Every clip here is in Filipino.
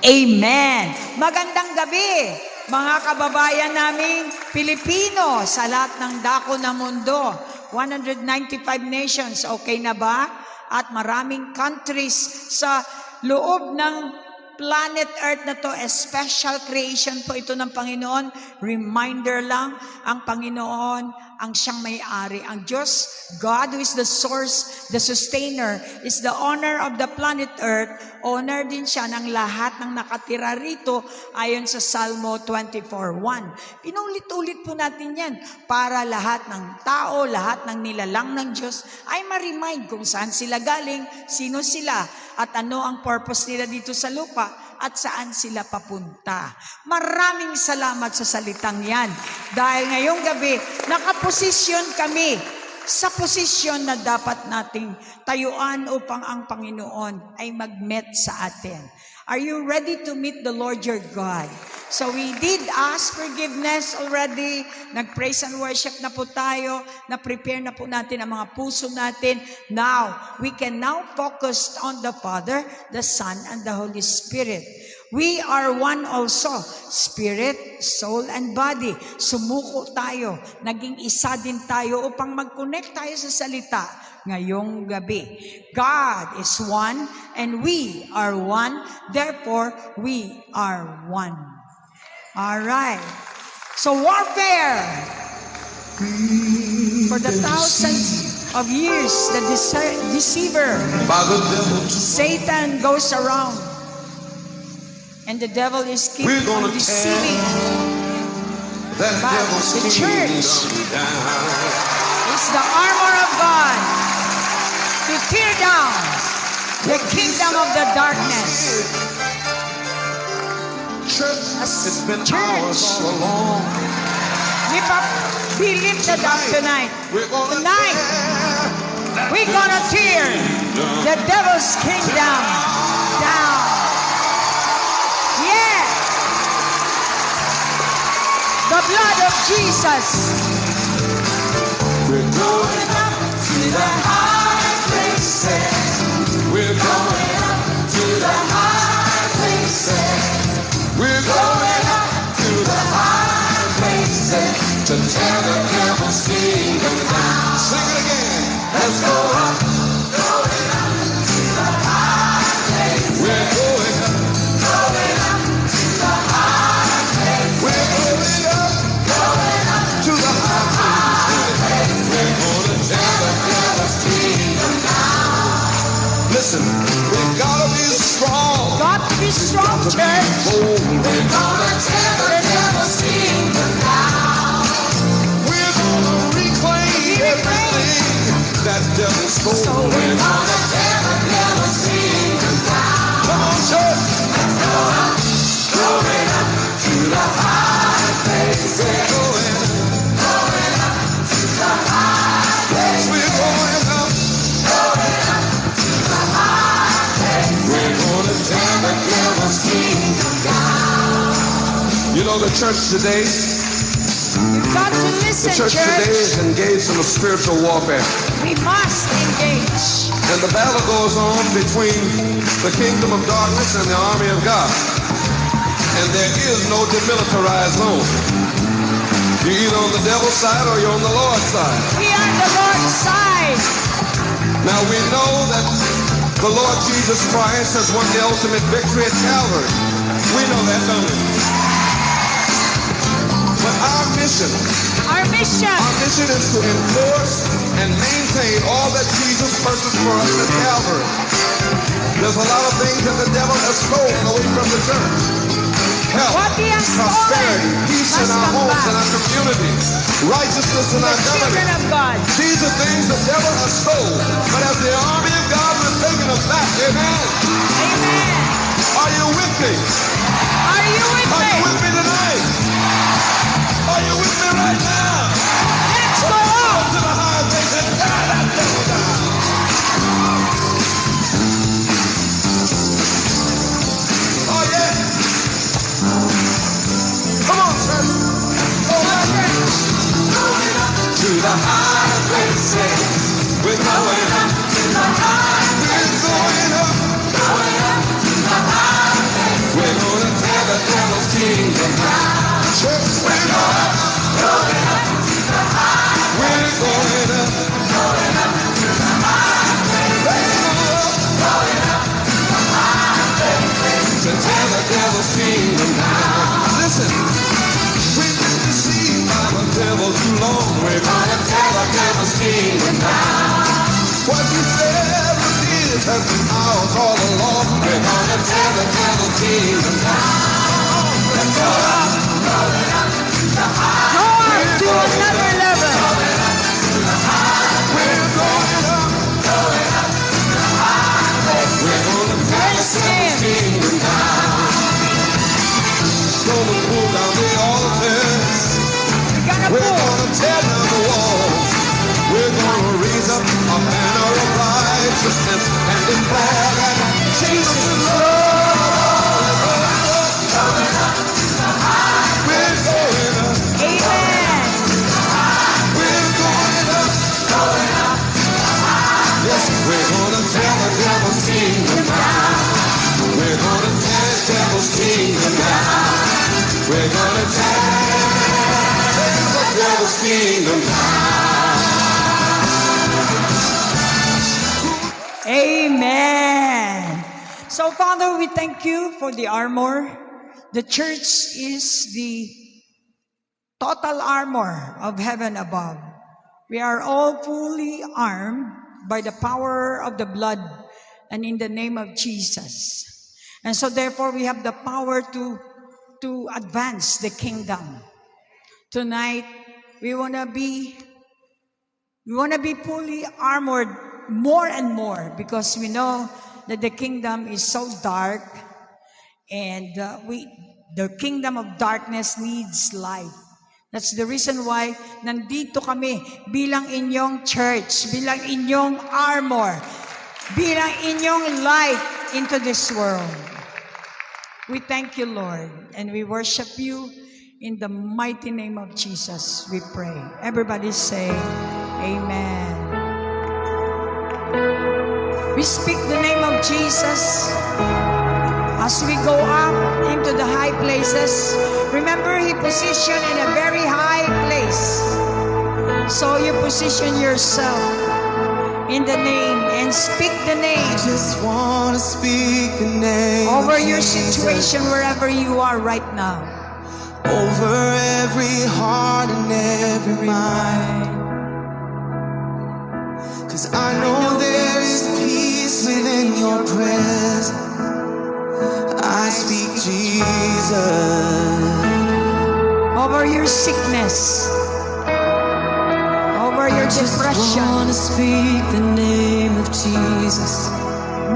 Amen. Magandang gabi, mga kababayan naming Pilipino sa lahat ng dako ng mundo. 195 nations, okay na ba? At maraming countries sa loob ng planet Earth na to, a special creation po ito ng Panginoon. Reminder lang, ang Panginoon, ang siyang may-ari. Ang Diyos, God who is the source, the sustainer, is the owner of the planet Earth. Owner din siya ng lahat ng nakatira rito ayon sa Salmo 24:1. Pinulit-ulit po natin yan para lahat ng tao, lahat ng nilalang ng Diyos ay ma-remind kung saan sila galing, sino sila, at ano ang purpose nila dito sa lupa at saan sila papunta. Maraming salamat sa salitang yan. Dahil ngayong gabi, nakaposisyon kami sa posisyon na dapat nating tayuan upang ang Panginoon ay mag-meet sa atin. Are you ready to meet the Lord your God? So we did ask forgiveness already. Nag-praise and worship na po tayo. Na-prepare na po natin ang mga puso natin. Now, we can now focus on the Father, the Son, and the Holy Spirit. We are one also, spirit, soul, and body. Sumuko tayo. Naging isa din tayo upang mag-connect tayo sa salita ngayong gabi. God is one and we are one. Therefore, we are one. All right. So warfare. For the thousands of years, the deceiver, Satan goes around. And the devil is keeping on deceiving. But the church is the armor of God to tear down the kingdom of the darkness. It's been ours all along. We lifted up tonight. Tonight, we're gonna tear the devil's kingdom down. Yeah. The blood of Jesus. We're going up to the high places. We're going up to the high places. We're going up to the high places to tear the devil's kingdom down. Sing it again. Let's go up, going up to the high places. We're going up to the high places. We're going up to the high places. We're going to tear the devil's kingdom down. Listen, we've got to be strong. Got to be strong, church. We're gonna tear the devil's kingdom down. We're gonna reclaim everything that devil stole. So we're gonna tear the devil's kingdom down. Come on, church. Let's go up, going up to the high places. We're going up to the high places. We're going up to the high places. We're gonna tear the devil's kingdom down. You know, the church today, You've got to listen, the church today church. is engaged in a spiritual warfare. We must engage. And the battle goes on between the kingdom of darkness and the army of God. And there is no demilitarized zone. You're either on the devil's side or you're on the Lord's side. We are the Lord's side. Now we know that the Lord Jesus Christ has won the ultimate victory at Calvary. We know that, don't we? But our mission is to enforce and maintain all that Jesus purchased for us at Calvary. There's a lot of things that the devil has stolen away from the church. Health, What he has prosperity, stolen peace in must our come homes back. and our communities, righteousness in The our children government. of God. These are things the devil has stolen. But as the army of God, we're taking them back. Amen. Amen. Are you with me? Are you with Are me? you with me tonight? Are you with me right now? Let's go Go up. to the high place and tear that devil down. Oh yeah. Come on, church. Going up to the high places. We're going up to the high places. We're going up to the high places. We're kingdom now. Church, we're going up. We're going up. To tell the devil's kingdom now. Listen, we've been deceived by the devil too long. We're gonna tell the devil's kingdom now. What you said was his has been ours all along. We're gonna tell the devil's kingdom now. Let's go up, rolling up to the high. Go on to another level. Rolling up to the high. We're going up, rolling up to the high. We're gonna tell the devil's kingdom now. Gonna pull down the altars. We're gonna tear down the walls. We're gonna raise up a banner of righteousness and declare that Jesus is Lord. Going up to the high. We're going up. Amen. We're going up. Going up to the high. Yes, we're gonna tear the devil's kingdom down. We're gonna tear the devil's kingdom down. We're gonna tear the devil's kingdom down. Amen. So, Father, we thank you for the armor. The church is the total armor of heaven above. We are all fully armed by the power of the blood and in the name of Jesus. And so, therefore, we have the power to advance the kingdom. Tonight, we want to be fully armored more and more because we know that the kingdom is so dark and the kingdom of darkness needs light. That's the reason why nandito kami bilang inyong church, bilang inyong armor, bilang inyong light into this world. We thank you, Lord, and we worship you in the mighty name of Jesus. We pray. Everybody say, Amen. We speak the name of Jesus as we go up into the high places. Remember, He positioned in a very high place. So you position yourself in the name and speak the name. I just want to speak the name over of your Jesus. situation wherever you are right now. Over every heart and every mind. 'Cause I know there is peace within your presence. I speak Jesus. Over your sickness, over your depression. I want to speak the name of Jesus.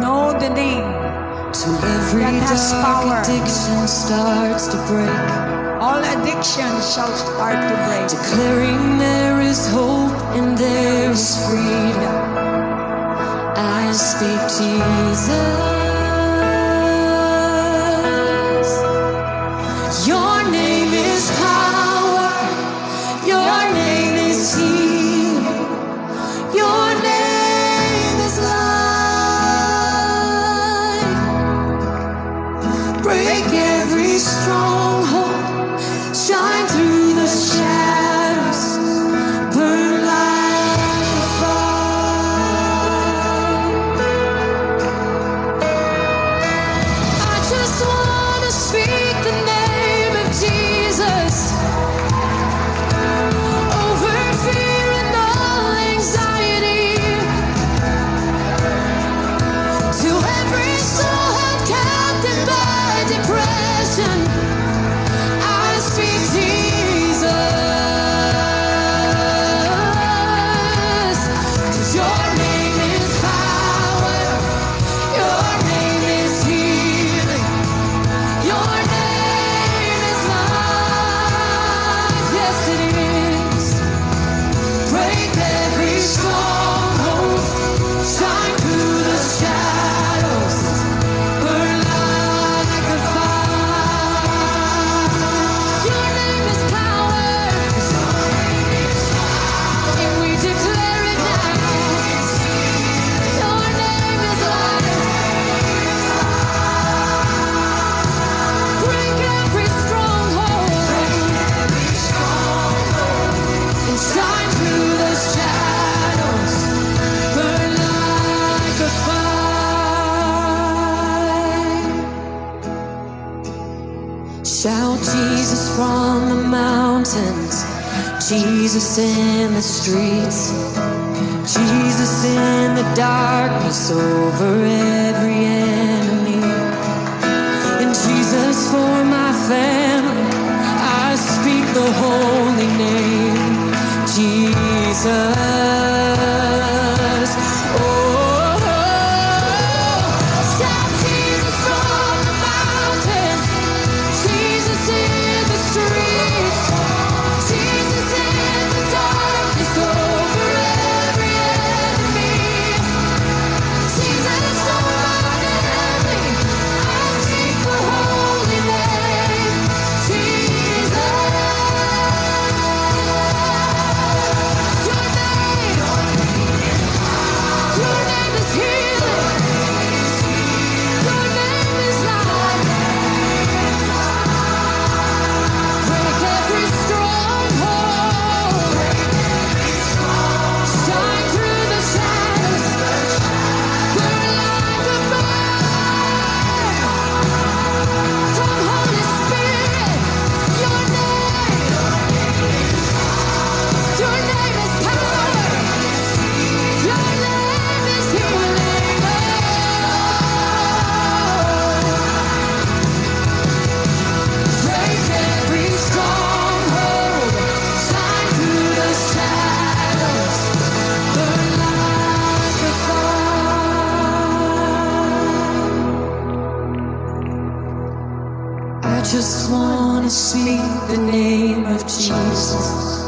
Know the name. Till every that has dark power. addiction starts to break. All addictions shall start to break. Declaring there is hope and there is freedom. I speak Jesus. Your name is power. Your name is healing. Your name is life. Break every stronghold. Shine through the shadows. Burn like a fire. I just want to speak the name of Jesus over fear and all anxiety. To every soul held captive by depression, I speak Jesus. Shout Jesus from the mountains, Jesus in the streets, Jesus in the darkness over every enemy, and Jesus for my family. I speak the holy name, Jesus. Shout Jesus from the mountain, Jesus in the streets, Jesus in the darkness over every enemy, Jesus for my family. I speak the holy name, Jesus. Your name is healing. Your name is life. Break every stronghold. Shine through the shadows. Burn like a fire. Come, Holy Spirit. Your name is power. Your name is healing. Break every stronghold. Shine through the shadows. Burn like a fire. I just want to speak the name of Jesus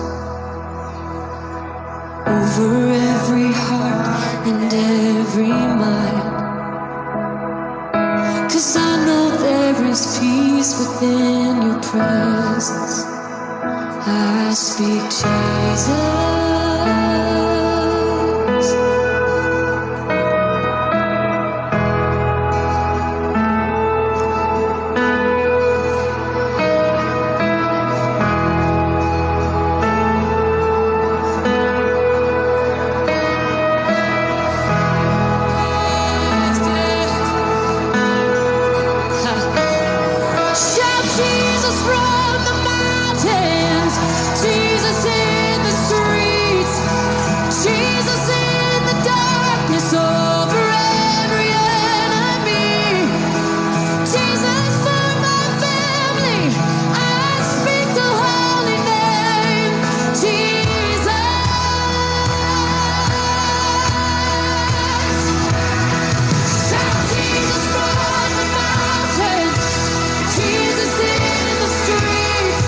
over every heart and every mind. 'Cause I know there is peace within your presence. I speak Jesus. Shout Jesus from the mountains, Jesus in the streets, Jesus in the darkness over every enemy, Jesus for my family. I speak the holy name, Jesus. Shout Jesus from the mountains, Jesus in the streets,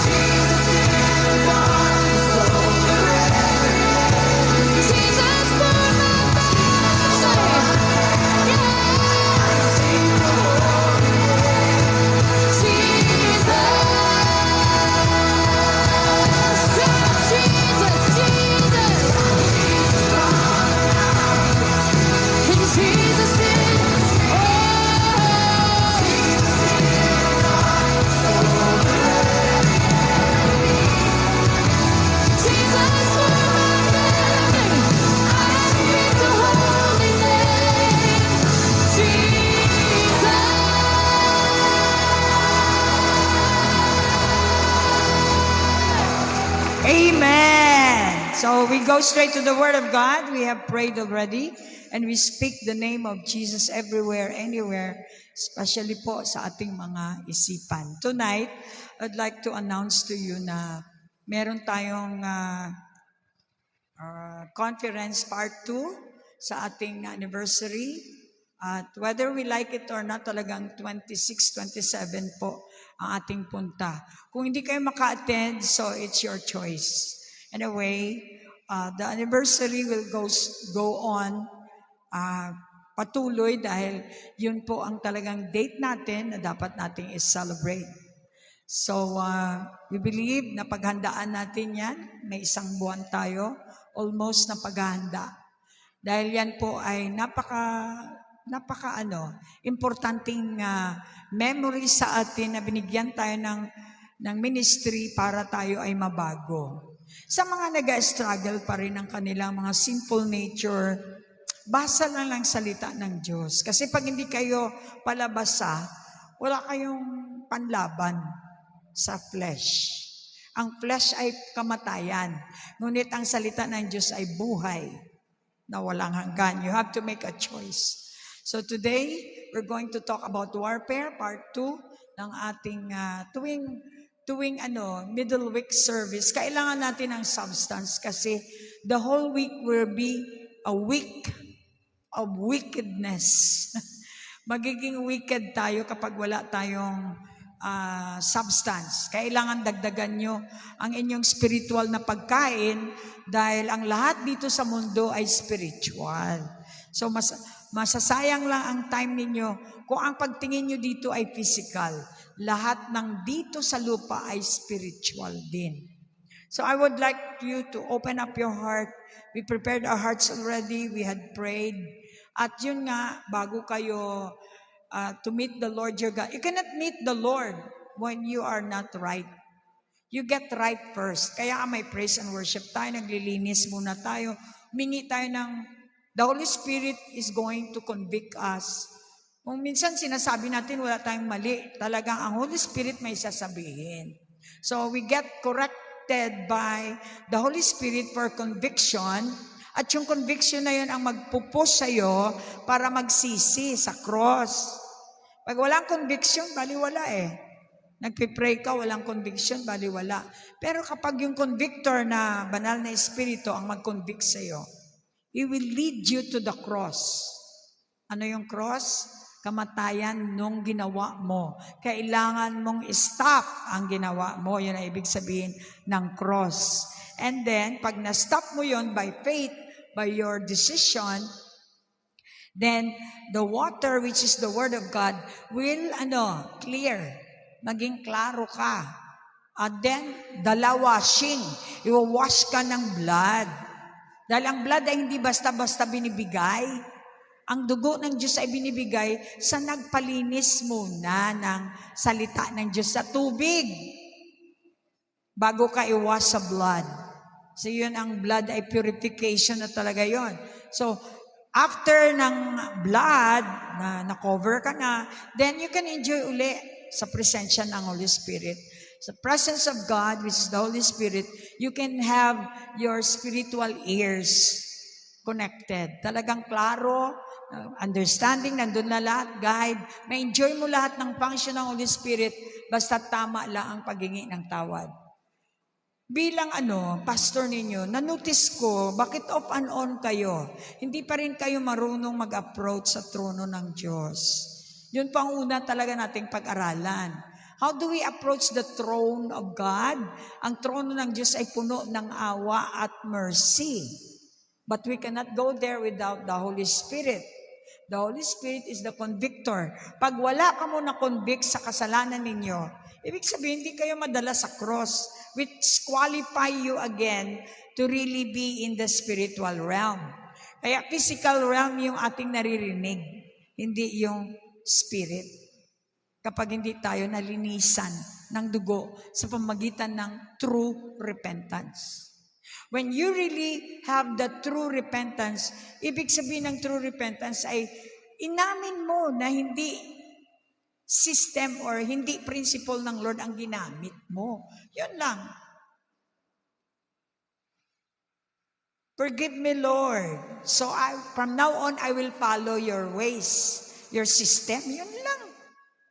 Jesus in the darkness over every enemy, Jesus for my family. Yeah, I sing the holy name, Jesus. Shout Jesus, Jesus, and Jesus in, Jesus for my family. I speak the holy name, Jesus. Amen. So we go straight to the Word of God. We have prayed already. And we speak the name of Jesus everywhere, anywhere, especially po sa ating mga isipan. Tonight, I'd like to announce to you na meron tayong conference part 2 sa ating anniversary. At whether we like it or not, talagang 26, 27 po ang ating punta. Kung hindi kayo maka-attend, so it's your choice. Anyway, the anniversary will go on patuloy dahil yun po ang talagang date natin na dapat nating is-celebrate. So, we believe na paghandaan natin yan. May isang buwan tayo, almost na paghahanda. Dahil yan po ay importanteng memory sa atin na binigyan tayo ng ministry para tayo ay mabago. Sa mga nag-struggle pa rin ng kanilang mga sinful nature, basa lang salita ng Diyos. Kasi pag hindi kayo palabasa, wala kayong panlaban sa flesh. Ang flesh ay kamatayan. Ngunit ang salita ng Diyos ay buhay na walang hanggan. You have to make a choice. So today, we're going to talk about warfare, part 2 ng ating tuwing middle week service. Kailangan natin ng substance kasi the whole week will be a week of wickedness. Magiging wicked tayo kapag wala tayong substance. Kailangan dagdagan nyo ang inyong spiritual na pagkain dahil ang lahat dito sa mundo ay spiritual. So masasayang lang ang time ninyo kung ang pagtingin nyo dito ay physical. Lahat ng dito sa lupa ay spiritual din. So I would like you to open up your heart. We prepared our hearts already. We had prayed. At yun nga, bago kayo to meet the Lord your God. You cannot meet the Lord when you are not right. You get right first. Kaya may praise and worship tayo, naglilinis muna tayo. Humingi tayo ng, the Holy Spirit is going to convict us. Kung minsan sinasabi natin wala tayong mali, talagang ang Holy Spirit may sasabihin. So we get corrected by the Holy Spirit for conviction. At yung conviction na yun ang magpupush sa'yo para magsisi sa cross. Pag walang conviction, baliwala eh. Nagpipray ka, walang conviction, baliwala. Pero kapag yung convictor na banal na espiritu ang mag-convict sa'yo, He will lead you to the cross. Ano yung cross? Kamatayan nung ginawa mo. Kailangan mong stop ang ginawa mo. Yun ang ibig sabihin ng cross. And then, pag na-stop mo yun by faith, by your decision, then the water, which is the Word of God, will clear. Maging klaro ka. And then, washing. I-wash ka ng blood. Dahil ang blood ay hindi basta-basta binibigay. Ang dugo ng Diyos ay binibigay sa nagpalinis muna ng salita ng Diyos sa tubig. Bago ka i-wash sa blood. So yun, ang blood ay purification na talaga yon. So, after ng blood, na cover ka na, then you can enjoy uli sa presensya ng Holy Spirit. Sa presence of God, which is the Holy Spirit, you can have your spiritual ears connected. Talagang klaro, understanding, nandun na lahat, guide. May enjoy mo lahat ng function ng Holy Spirit, basta tama lang ang paghingi ng tawad. Bilang pastor ninyo, na-notice ko, bakit off and on kayo? Hindi pa rin kayo marunong mag-approach sa trono ng Diyos. Yun pa ang una talaga nating pag-aralan. How do we approach the throne of God? Ang trono ng Diyos ay puno ng awa at mercy. But we cannot go there without the Holy Spirit. The Holy Spirit is the convictor. Pag wala ka mo na-convict sa kasalanan ninyo, ibig sabihin, hindi kayo madala sa cross, which qualify you again to really be in the spiritual realm. Kaya physical realm yung ating naririnig, hindi yung spirit. Kapag hindi tayo nalinisan ng dugo sa pamagitan ng true repentance. When you really have the true repentance, ibig sabihin ng true repentance ay inamin mo na hindi system or hindi principle ng Lord ang ginamit mo. Yun lang. Forgive me, Lord. So from now on, I will follow your ways, your system. Yun lang.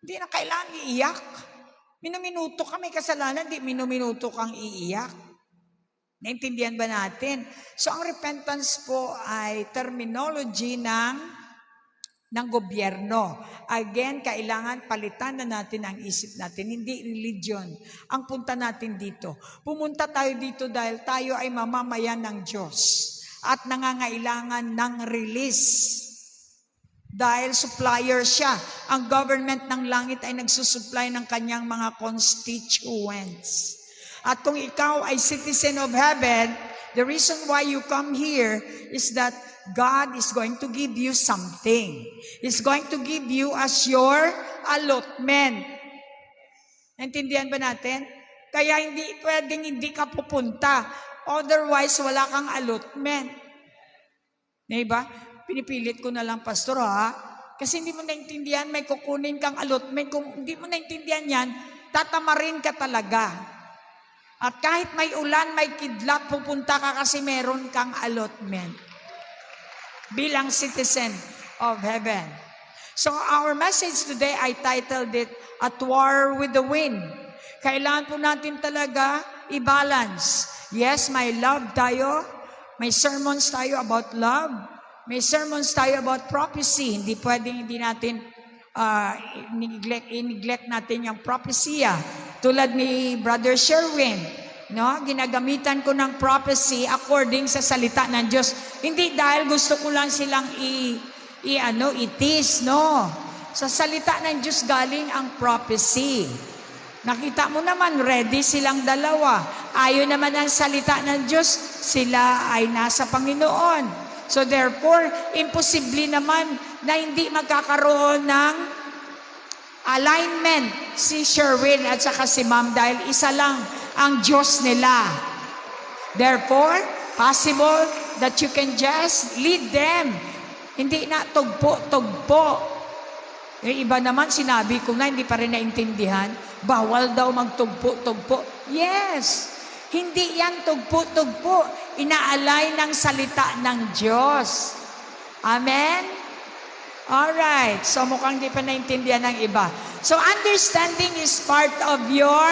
Hindi na kailangan iiyak. Minuminuto ka, may kasalanan, di minuminuto kang iiyak. Naintindihan ba natin? So ang repentance po ay terminology ng gobyerno. Again, kailangan palitan na natin ang isip natin, hindi religion. Ang punta natin dito. Pumunta tayo dito dahil tayo ay mamamayan ng Diyos at nangangailangan ng release. Dahil supplier siya. Ang government ng langit ay nagsusupply ng kanyang mga constituents. At kung ikaw ay citizen of heaven, the reason why you come here is that God is going to give you something. He's going to give you as your allotment. Naintindihan ba natin? Kaya hindi pwedeng hindi ka pupunta. Otherwise, wala kang allotment. Diba? Pinipilit ko na lang, pastor ha. Kasi hindi mo naintindihan, may kukunin kang allotment. Kung hindi mo naintindihan yan, tatamarin ka talaga. At kahit may ulan, may kidlat, pupunta ka kasi meron kang allotment. Bilang citizen of heaven. So our message today, I titled it, At War with the Wind. Kailangan po natin talaga i-balance. Yes, may love tayo. May sermons tayo about love. May sermons tayo about prophecy. Hindi pwedeng hindi natin i-neglect natin yung prophecy. Tulad ni Brother Sherwin, no? Ginagamitan ko ng prophecy according sa salita ng Diyos. Hindi dahil gusto ko lang silang itis, no? Sa salita ng Diyos galing ang prophecy. Nakita mo naman, ready silang dalawa. Ayon naman ang salita ng Diyos, sila ay nasa Panginoon. So therefore, imposible naman na hindi magkakaroon ng alignment si Sherwin at saka si Ma'am dahil isa lang ang Diyos nila. Therefore, possible that you can just lead them. Hindi na tugpo-tugpo. Yung iba naman, sinabi ko na, hindi pa rin naintindihan. Bawal daw magtugpo-tugpo. Yes. Hindi yan tugpo-tugpo. Inaalay ng salita ng Diyos. Amen? Alright. So mukhang di pa naintindihan ng iba. So understanding is part of your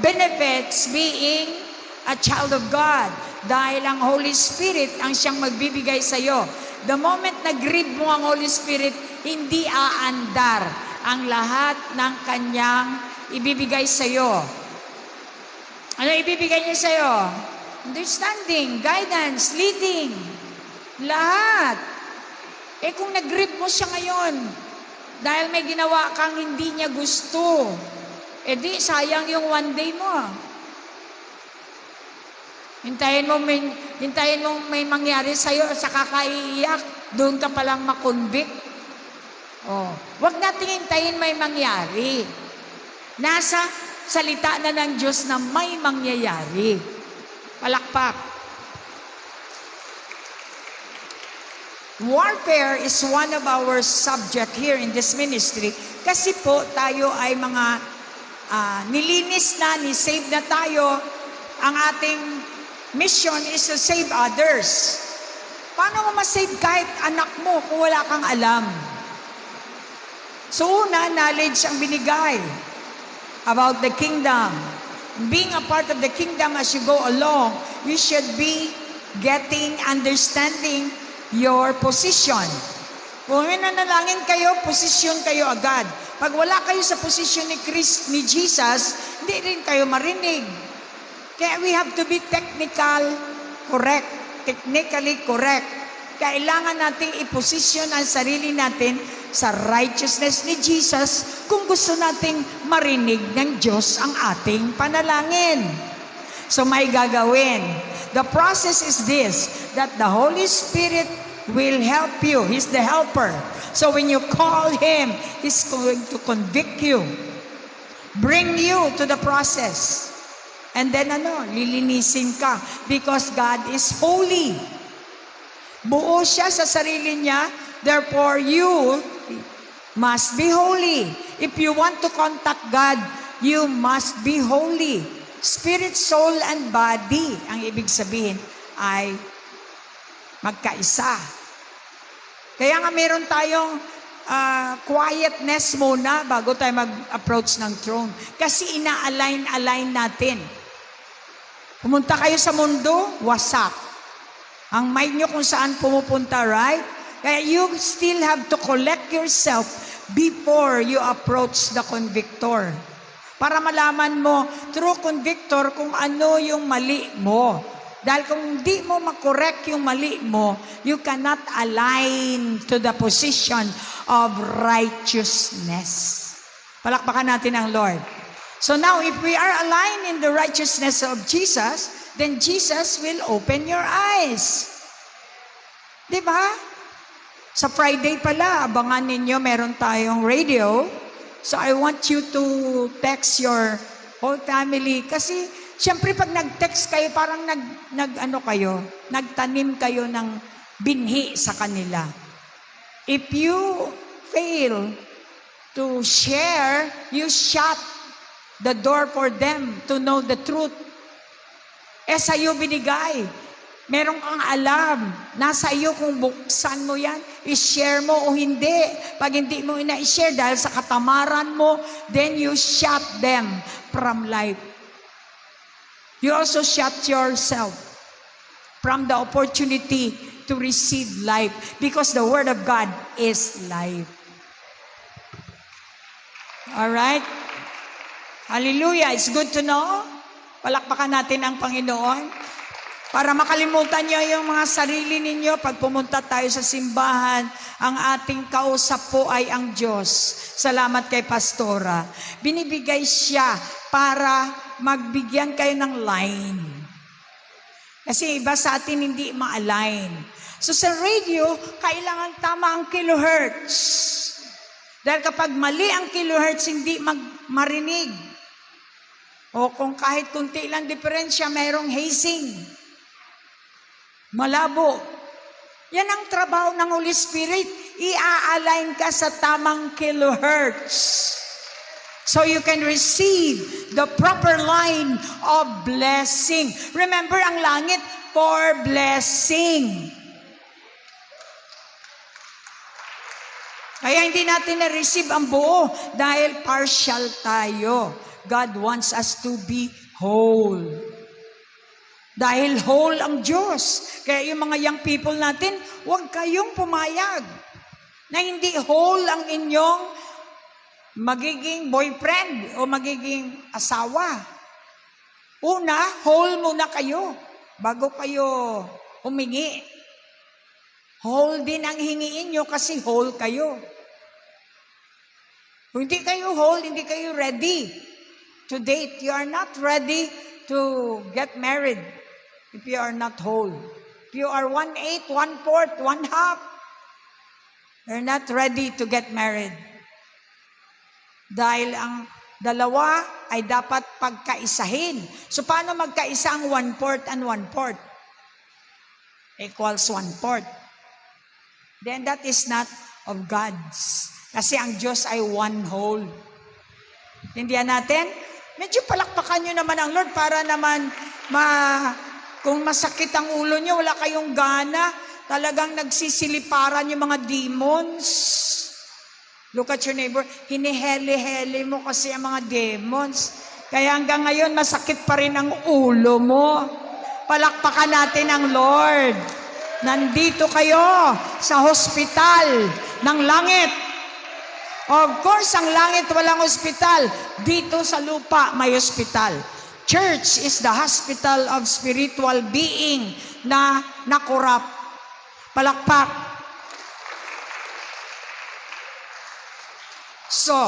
benefits being a child of God. Dahil ang Holy Spirit ang siyang magbibigay sa iyo. The moment na-grieve mo ang Holy Spirit, hindi aandar ang lahat ng kanyang ibibigay sa iyo. Ano ibibigay niya sa iyo? Understanding, guidance, leading. Lahat. Eh kung nag-grieve mo siya ngayon, dahil may ginawa kang hindi niya gusto, eh di sayang yung one day mo. Hintayin mo may mangyari sa iyo sa kakaiiyak, doon ka palang makonvict. Oh, wag nating hintayin may mangyari. Nasa salita na ng Diyos na may mangyayari. Palakpak. Warfare is one of our subject here in this ministry kasi po tayo ay mga nilinis na, ni-save na tayo. Ang ating mission is to save others. Paano mo ma-save kahit anak mo kung wala kang alam? So una, knowledge ang binigay about the kingdom. Being a part of the kingdom as you go along, you should be understanding your position. Kung nanalangin kayo, posisyon kayo agad. Pag wala kayo sa posisyon ni Jesus, hindi rin kayo marinig. Kaya we have to be technically correct. Kailangan nating iposisyon ang sarili natin sa righteousness ni Jesus kung gusto nating marinig ng Diyos ang ating panalangin. So may gagawin. The process is this, that the Holy Spirit will help you. He's the helper. So when you call Him, He's going to convict you, bring you to the process. And then lilinisin ka because God is holy. Buo siya sa sarili niya, therefore you must be holy. If you want to contact God, you must be holy. Spirit, soul, and body, ang ibig sabihin ay magkaisa. Kaya nga meron tayong quietness muna bago tayo mag-approach ng throne. Kasi ina-align natin. Pumunta kayo sa mundo, wasak. Ang mind nyo kung saan pumupunta, right? Kaya you still have to collect yourself before you approach the convictor. Para malaman mo, through convictor, kung ano yung mali mo. Dahil kung di mo makorek yung mali mo, you cannot align to the position of righteousness. Palakpakan natin ang Lord. So now, if we are aligned in the righteousness of Jesus, then Jesus will open your eyes. Diba? Sa Friday pala, abangan ninyo, meron tayong radio. So I want you to text your whole family. Kasi, siyempre pag nag-text kayo, parang nagtanim kayo ng binhi sa kanila. If you fail to share, you shut the door for them to know the truth. Sa'yo binigay. Meron kang alam. Nasa iyo kung buksan mo yan, i-share mo o hindi. Pag hindi mo ina-share dahil sa katamaran mo, then you shut them from life. You also shut yourself from the opportunity to receive life because the Word of God is life. Alright? Hallelujah. It's good to know. Palakpakan natin ang Panginoon. Para makalimutan nyo yung mga sarili ninyo, pag pumunta tayo sa simbahan, ang ating kausap po ay ang Diyos. Salamat kay Pastora. Binibigay siya para magbigyan kayo ng line. Kasi iba sa atin hindi ma-align. So sa radio, kailangan tama ang kilohertz. Dahil kapag mali ang kilohertz, hindi marinig. O kung kahit kunti lang diferensya, mayroong hazing. Malabo. Yan ang trabaho ng Holy Spirit. I-align ka sa tamang kilohertz. So you can receive the proper line of blessing. Remember, ang langit for blessing. Kaya hindi natin na-receive ang buo dahil partial tayo. God wants us to be whole. Dahil whole ang Diyos. Kaya yung mga young people natin, huwag kayong pumayag na hindi whole ang inyong magiging boyfriend o magiging asawa. Una, whole muna kayo bago kayo humingi. Whole din ang hingiin nyo kasi whole kayo. Kung hindi kayo whole, hindi kayo ready to date. You are not ready to get married if you are not whole. If you are 1/8, 1/4, 1/2, you're not ready to get married. Dahil ang dalawa ay dapat pagkaisahin. So paano magkaisa ang 1/4 and 1/4? Equals 1/4. Then that is not of God's. Kasi ang Diyos ay one whole. Intindihan natin? Medyo palakpakan nyo naman ang Lord para naman kung masakit ang ulo nyo, wala kayong gana, talagang nagsisiliparan yung mga demons. Look at your neighbor, hiniheli-heli mo kasi ang mga demons. Kaya hanggang ngayon, masakit pa rin ang ulo mo. Palakpakan natin ang Lord. Nandito kayo sa hospital ng langit. Of course, ang langit walang ospital. Dito sa lupa may ospital. Church is the hospital of spiritual being na nakurap. Palakpak. So,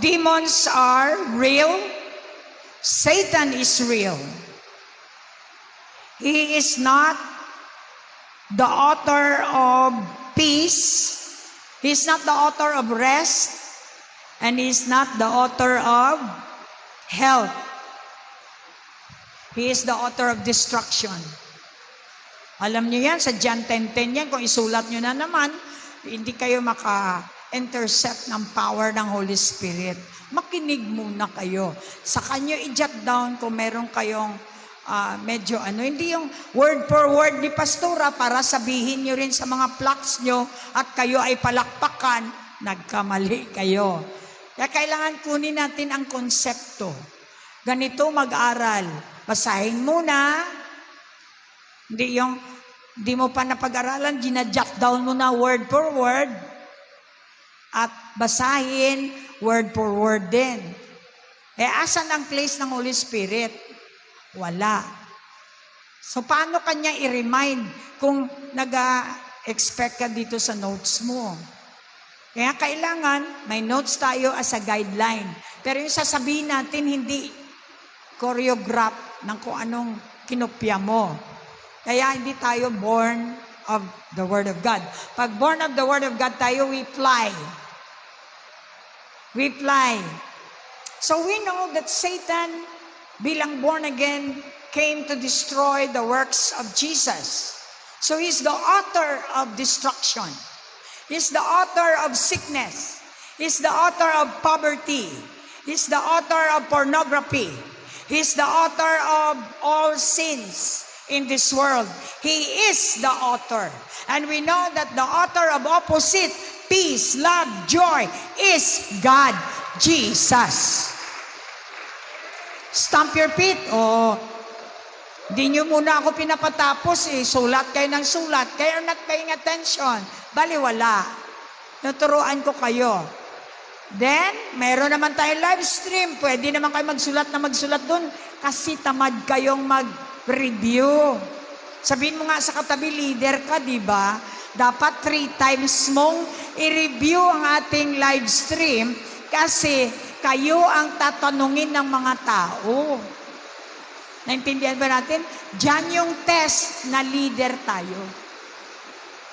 demons are real. Satan is real. He is not the author of peace. He is not the author of rest. And He is not the author of health. He is the author of destruction. Alam niyo yan, sa John 10:10 yan, kung isulat niyo na naman, hindi kayo maka-intercept ng power ng Holy Spirit. Makinig muna kayo. Sa kanyo i-jot down kung meron kayong medyo hindi yung word for word ni Pastora para sabihin nyo rin sa mga plaques nyo at kayo ay palakpakan, nagkamali kayo. Kaya kailangan kunin natin ang konsepto. Ganito mag-aral. Basahin muna. Hindi mo pa napag-aralan, ginajot down mo na word for word. At basahin word for word din. Asan ang place ng Holy Spirit? Wala. So, paano kanya i-remind kung nag-expect ka dito sa notes mo? Kaya kailangan, may notes tayo as a guideline. Pero yung sasabihin natin, hindi choreograph ng kung anong kinopya mo. Kaya hindi tayo born of the Word of God. Pag born of the Word of God tayo, we fly. We fly. So we know that Satan, bilang born again, came to destroy the works of Jesus. So he's the author of destruction. He's the author of sickness. He's the author of poverty. He's the author of pornography. He's the author of all sins in this world. He is the author. And we know that the author of opposite, peace, love, joy, is God, Jesus. Stamp your feet. Di nyo muna ako pinapatapos Sulat kayo ng sulat. Kayo not paying attention. Baliwala. Naturuan ko kayo. Then, meron naman tayong live stream. Pwede naman kayo magsulat doon. Kasi tamad kayong mag-review. Sabihin mo nga sa katabi, leader ka, di ba? Dapat 3 times mong i-review ang ating live stream kasi kayo ang tatanungin ng mga tao. Naintindihan ba natin? Diyan yung test na leader tayo.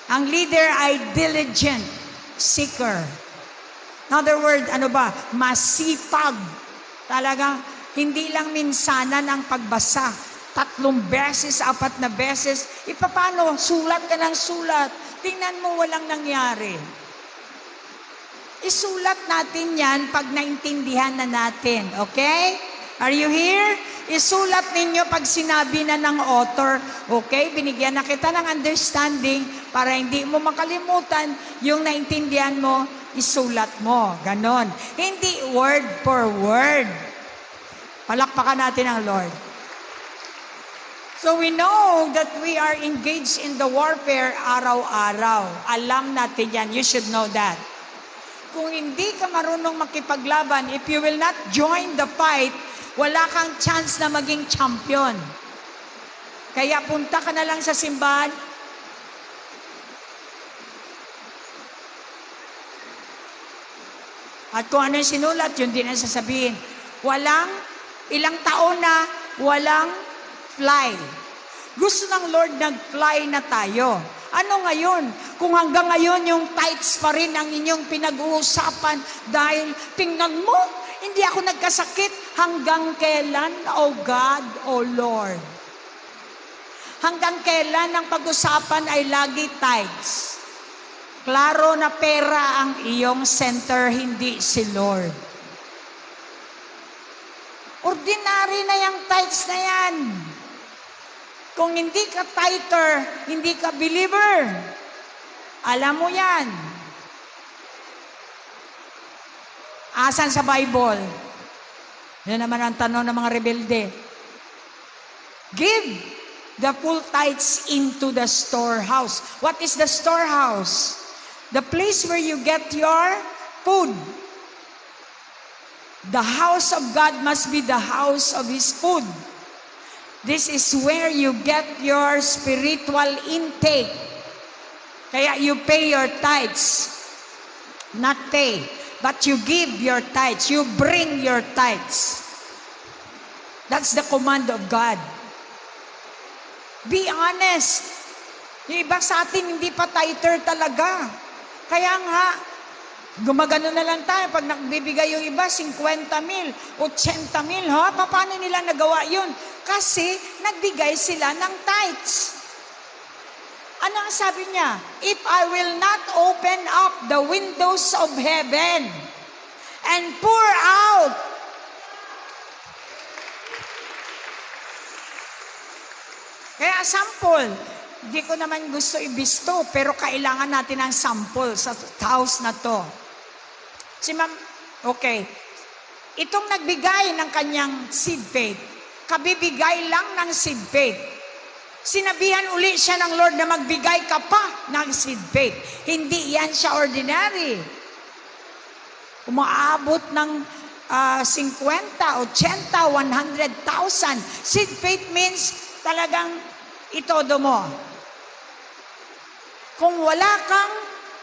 Ang leader ay diligent seeker. In other words, masipag. Talaga, hindi lang minsanan ang pagbasa. 3 beses, 4 na beses. Paano? Sulat ka ng sulat. Tingnan mo walang nangyari. Isulat natin yan pag naintindihan na natin. Okay? Are you here? Isulat ninyo pag sinabi na ng author. Okay? Binigyan na kita ng understanding para hindi mo makalimutan yung naintindihan mo, isulat mo. Ganon. Hindi word for word. Palakpakan natin ang Lord. So we know that we are engaged in the warfare araw-araw. Alam natin yan. You should know that. Kung hindi ka marunong makipaglaban, if you will not join the fight, wala kang chance na maging champion. Kaya punta ka na lang sa simbahan. At kung ano yung sinulat, yun din ang sasabihin. Ilang taon na, walang fly. Gusto ng Lord nag-fly na tayo. Ano ngayon? Kung hanggang ngayon yung tights pa rin ang inyong pinag-uusapan dahil tingnan mo, hindi ako nagkasakit. Hanggang kailan, O God, O Lord? Hanggang kailan ang pag-usapan ay lagi tights? Klaro na pera ang iyong center, hindi si Lord. Ordinary na yung tights na yan. Kung hindi ka tither, hindi ka believer. Alam mo yan. Asan sa Bible? Yan naman ang tanong ng mga rebelde. Give the full tithes into the storehouse. What is the storehouse? The place where you get your food. The house of God must be the house of His food. This is where you get your spiritual intake. Kaya you pay your tithes. Not pay, but you give your tithes. You bring your tithes. That's the command of God. Be honest. Yung iba sa atin, hindi pa tither talaga. Kaya nga, gumagano na lang tayo. Pag nagbibigay yung iba, 50,000, 80,000, ha? Paano nila nagawa yun? Kasi nagbigay sila ng tithes. Ano ang sabi niya? If I will not open up the windows of heaven and pour out. Kaya sample, hindi ko naman gusto ibisto, pero kailangan natin ng sample sa house na to. Si ma'am, okay. Itong nagbigay ng kanyang seed faith, kabibigay lang ng seed faith. Sinabihan uli siya ng Lord na magbigay ka pa ng seed faith. Hindi yan siya ordinary. Umaabot ng 50, 80, 100,000. Seed faith means talagang itodo mo. Kung wala kang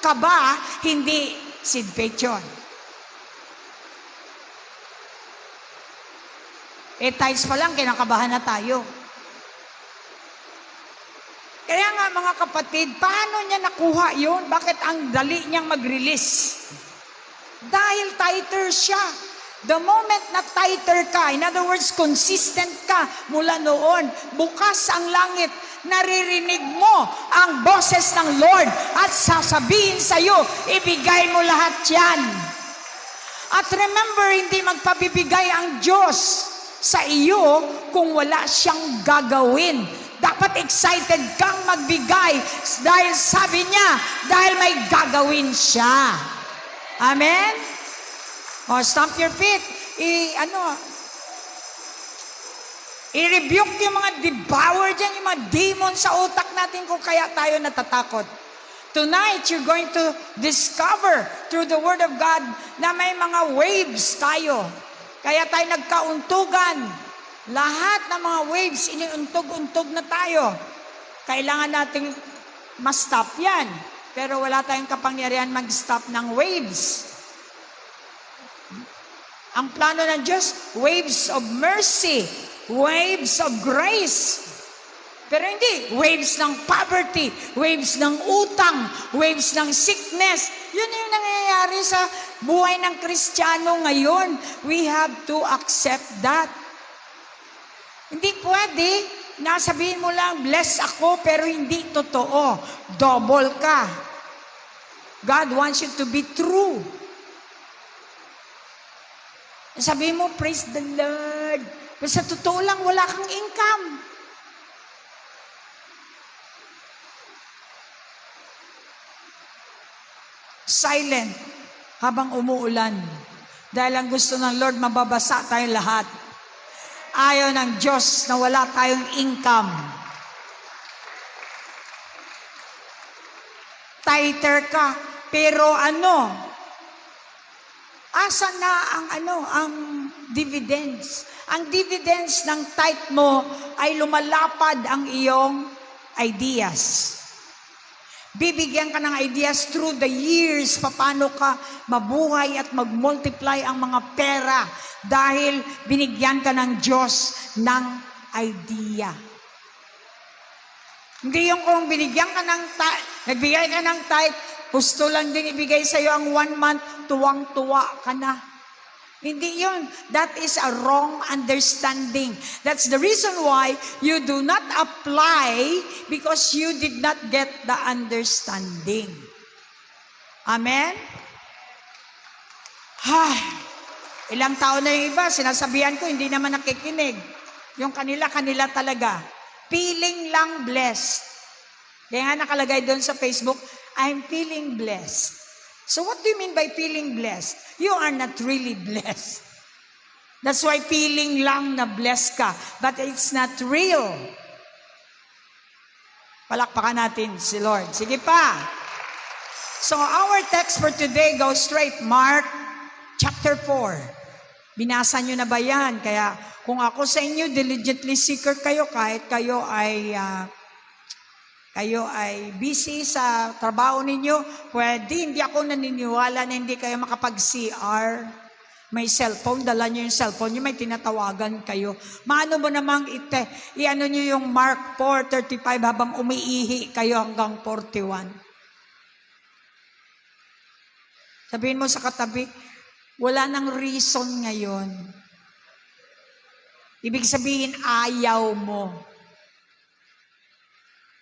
kaba, hindi seed faith yun. Tithes pa lang, kinakabahan na tayo. Kaya nga mga kapatid, paano niya nakuha yun? Bakit ang dali niyang mag-release? Dahil tither siya. The moment na tither ka, in other words, consistent ka mula noon, bukas ang langit, naririnig mo ang boses ng Lord at sasabihin sa'yo, ibigay mo lahat yan. At remember, hindi magpabibigay ang Diyos sa iyo kung wala siyang gagawin. Dapat excited kang magbigay dahil sabi niya, dahil may gagawin siya. Amen? O, stamp your feet. I-rebuke yung mga devour dyan, yung mga demon sa utak natin kung kaya tayo natatakot. Tonight, you're going to discover through the Word of God na may mga waves tayo. Kaya tayo nagkauntugan. Lahat ng mga waves, iniuntog-untog na tayo. Kailangan nating ma-stop yan. Pero wala tayong kapangyarihan mag-stop ng waves. Ang plano ng Diyos, waves of mercy, waves of grace. Pero hindi, waves ng poverty, waves ng utang, waves ng sickness. Yun yung nangyayari sa buhay ng Kristiyano ngayon. We have to accept that. Hindi pwede, nasabihin mo lang, bless ako, pero hindi totoo. Double ka. God wants you to be true. Sabihin mo, praise the Lord. Pero sa totoo lang, wala kang income. Silent habang umuulan. Dahil ang gusto ng Lord, mababasa tayo lahat. Ayaw ng Diyos na wala tayong income. Tither ka, pero asa na ang dividends? Ang dividends ng tithe mo ay lumalapad ang iyong ideas. Bibigyan ka ng ideas through the years, paano ka mabuhay at mag-multiply ang mga pera dahil binigyan ka ng Diyos ng idea. Hindi yung kung binigyan ka ng nagbigay ka ng tithe, gusto lang din ibigay sa iyo ang 1 month, tuwang-tuwa ka na. Hindi yun. That is a wrong understanding. That's the reason why you do not apply because you did not get the understanding. Amen? Ilang taon na yung iba, sinasabihan ko, hindi naman nakikinig. Yung kanila talaga. Feeling lang blessed. Kaya nga nakalagay doon sa Facebook, I'm feeling blessed. So what do you mean by feeling blessed? You are not really blessed. That's why feeling lang na blessed ka. But it's not real. Palakpakan natin si Lord. Sige pa. So our text for today goes straight. Mark chapter 4. Binasa nyo na ba yan? Kaya kung ako sa inyo, diligently seeker kayo kahit kayo ay busy sa trabaho ninyo, pwede. Hindi ako naniniwala na hindi kayo makapag-CR. May cellphone, dala nyo yung cellphone nyo, may tinatawagan kayo. Maano mo namang i-ano nyo yung Mark 4:35 habang umiihi kayo hanggang 41. Sabihin mo sa katabi, wala nang reason ngayon. Ibig sabihin, ayaw mo.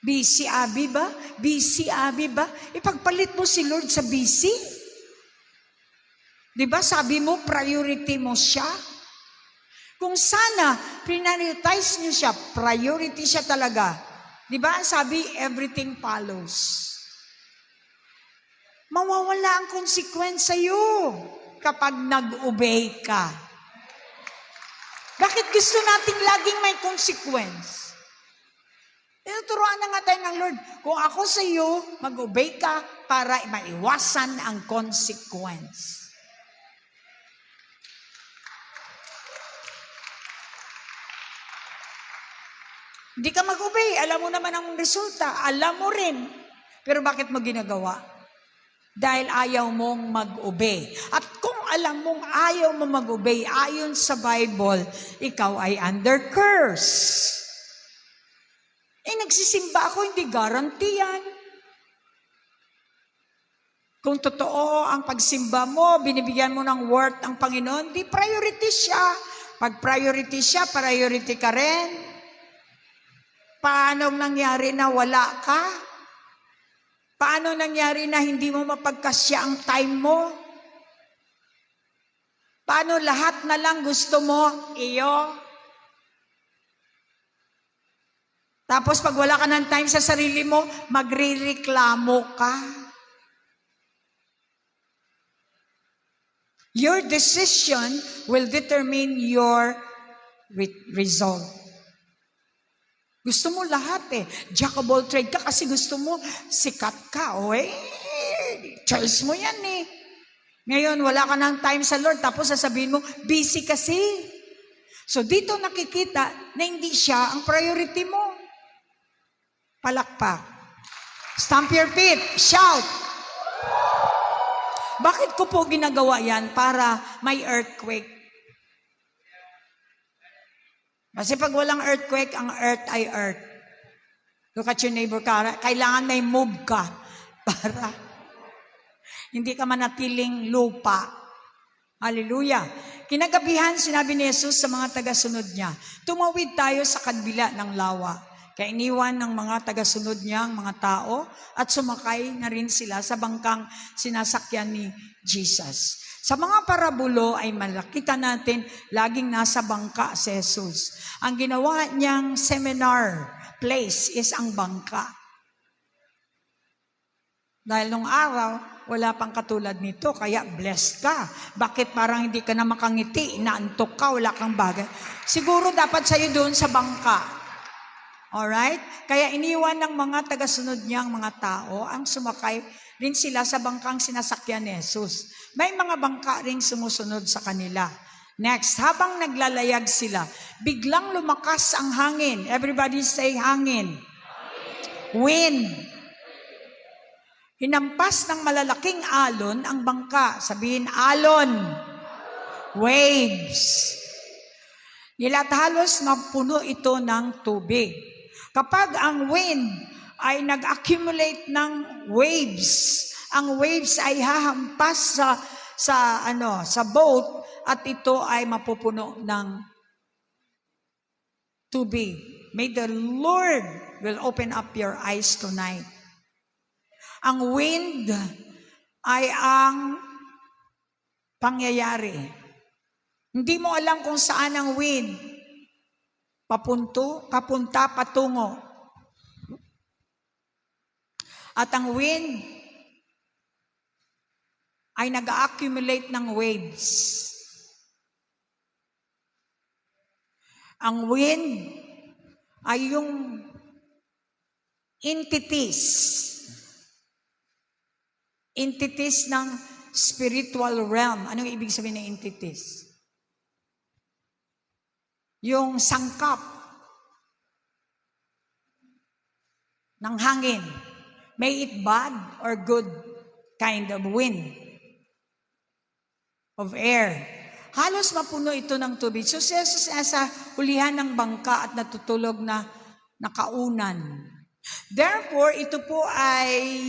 Busy, Abi ba? Busy, Abi ba? Ipagpalit mo si Lord sa busy. Diba? Sabi mo, priority mo siya. Kung sana, prioritize niyo siya, priority siya talaga. Diba? Sabi, everything follows. Mawawala ang consequence sa'yo kapag nag-obey ka. Bakit gusto nating laging may consequence? Tinuturuan na nga tayo ng Lord. Kung ako sa iyo, mag-obey ka para maiwasan ang consequence. Hindi ka mag-obey. Alam mo naman ang resulta. Alam mo rin. Pero bakit mo ginagawa? Dahil ayaw mong mag-obey. At kung alam mong ayaw mo mag-obey, ayon sa Bible, ikaw ay under curse. Nagsisimba ako, hindi guarantee yan. Kung totoo ang pagsimba mo, binibigyan mo ng worth ang Panginoon, di priority siya. Pag priority siya, priority ka rin. Paano nangyari na wala ka? Paano nangyari na hindi mo mapagkasya ang time mo? Paano lahat na lang gusto mo, iyo? Tapos pag wala ka ng time sa sarili mo, magrereklamo ka. Your decision will determine your result. Gusto mo lahat eh. Jack of all trade ka kasi gusto mo sikat ka. O choice mo yan eh. Ngayon, wala ka ng time sa Lord. Tapos sasabihin mo, busy kasi. So dito nakikita na hindi siya ang priority mo. Palakpak. Stamp your feet. Shout. Bakit ko po ginagawa yan? Para may earthquake. Kasi pag walang earthquake, ang earth ay earth. Look at your neighbor ka. Kailangan may move ka para hindi ka manatiling lupa. Hallelujah. Kinagabihan, sinabi ni Jesus sa mga tagasunod niya, tumawid tayo sa kabila ng lawa. Kaya iniwan ng mga tagasunod niya ang mga tao at sumakay na rin sila sa bangkang sinasakyan ni Jesus. Sa mga parabulo ay malakita natin laging nasa bangka si Jesus. Ang ginawa niyang seminar place is ang bangka. Dahil nung araw, wala pang katulad nito, kaya blessed ka. Bakit parang hindi ka na makangiti, inaantok ka, wala kang bagay? Siguro dapat sa'yo doon sa bangka. Alright? Kaya iniwan ng mga tagasunod niyang mga tao ang sumakay rin sila sa bangkang sinasakyan ni Jesus. May mga bangka rin sumusunod sa kanila. Next, habang naglalayag sila, biglang lumakas ang hangin. Everybody say hangin. Wind. Hinampas ng malalaking alon ang bangka. Sabihin, alon. Waves. Nila't halos mapuno ito ng tubig. Kapag ang wind ay nag-accumulate ng waves, ang waves ay hahampas sa boat at ito ay mapupuno ng tubig. May the Lord will open up your eyes tonight. Ang wind ay ang pangyayari. Hindi mo alam kung saan ang wind papunta, patungo. At ang wind ay nag-accumulate ng waves. Ang wind ay yung entities ng spiritual realm. Anong ibig sabihin ng entities? Yung sangkap ng hangin. May it bad or good kind of wind, of air. Halos mapuno ito ng tubig. So si Jesus nasa hulihan ng bangka at natutulog na nakaunan. Therefore, ito po ay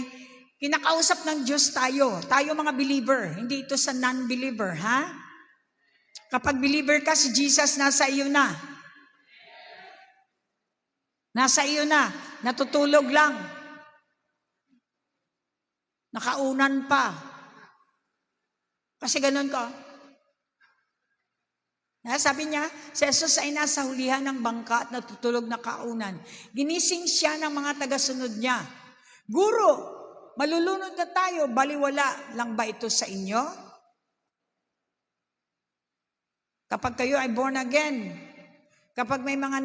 kinakausap ng Diyos tayo. Tayo mga believer, hindi ito sa non-believer, ha? Kapag believer ka, si Jesus nasa iyo na. Nasa iyo na. Natutulog lang. Nakaunan pa. Kasi ganun ka. Sabi niya, si Jesus ay nasa hulihan ng bangka at natutulog na kaunan. Ginising siya ng mga tagasunod niya. Guro, malulunod na tayo, baliwala lang ba ito sa inyo? Kapag kayo ay born again, kapag may mga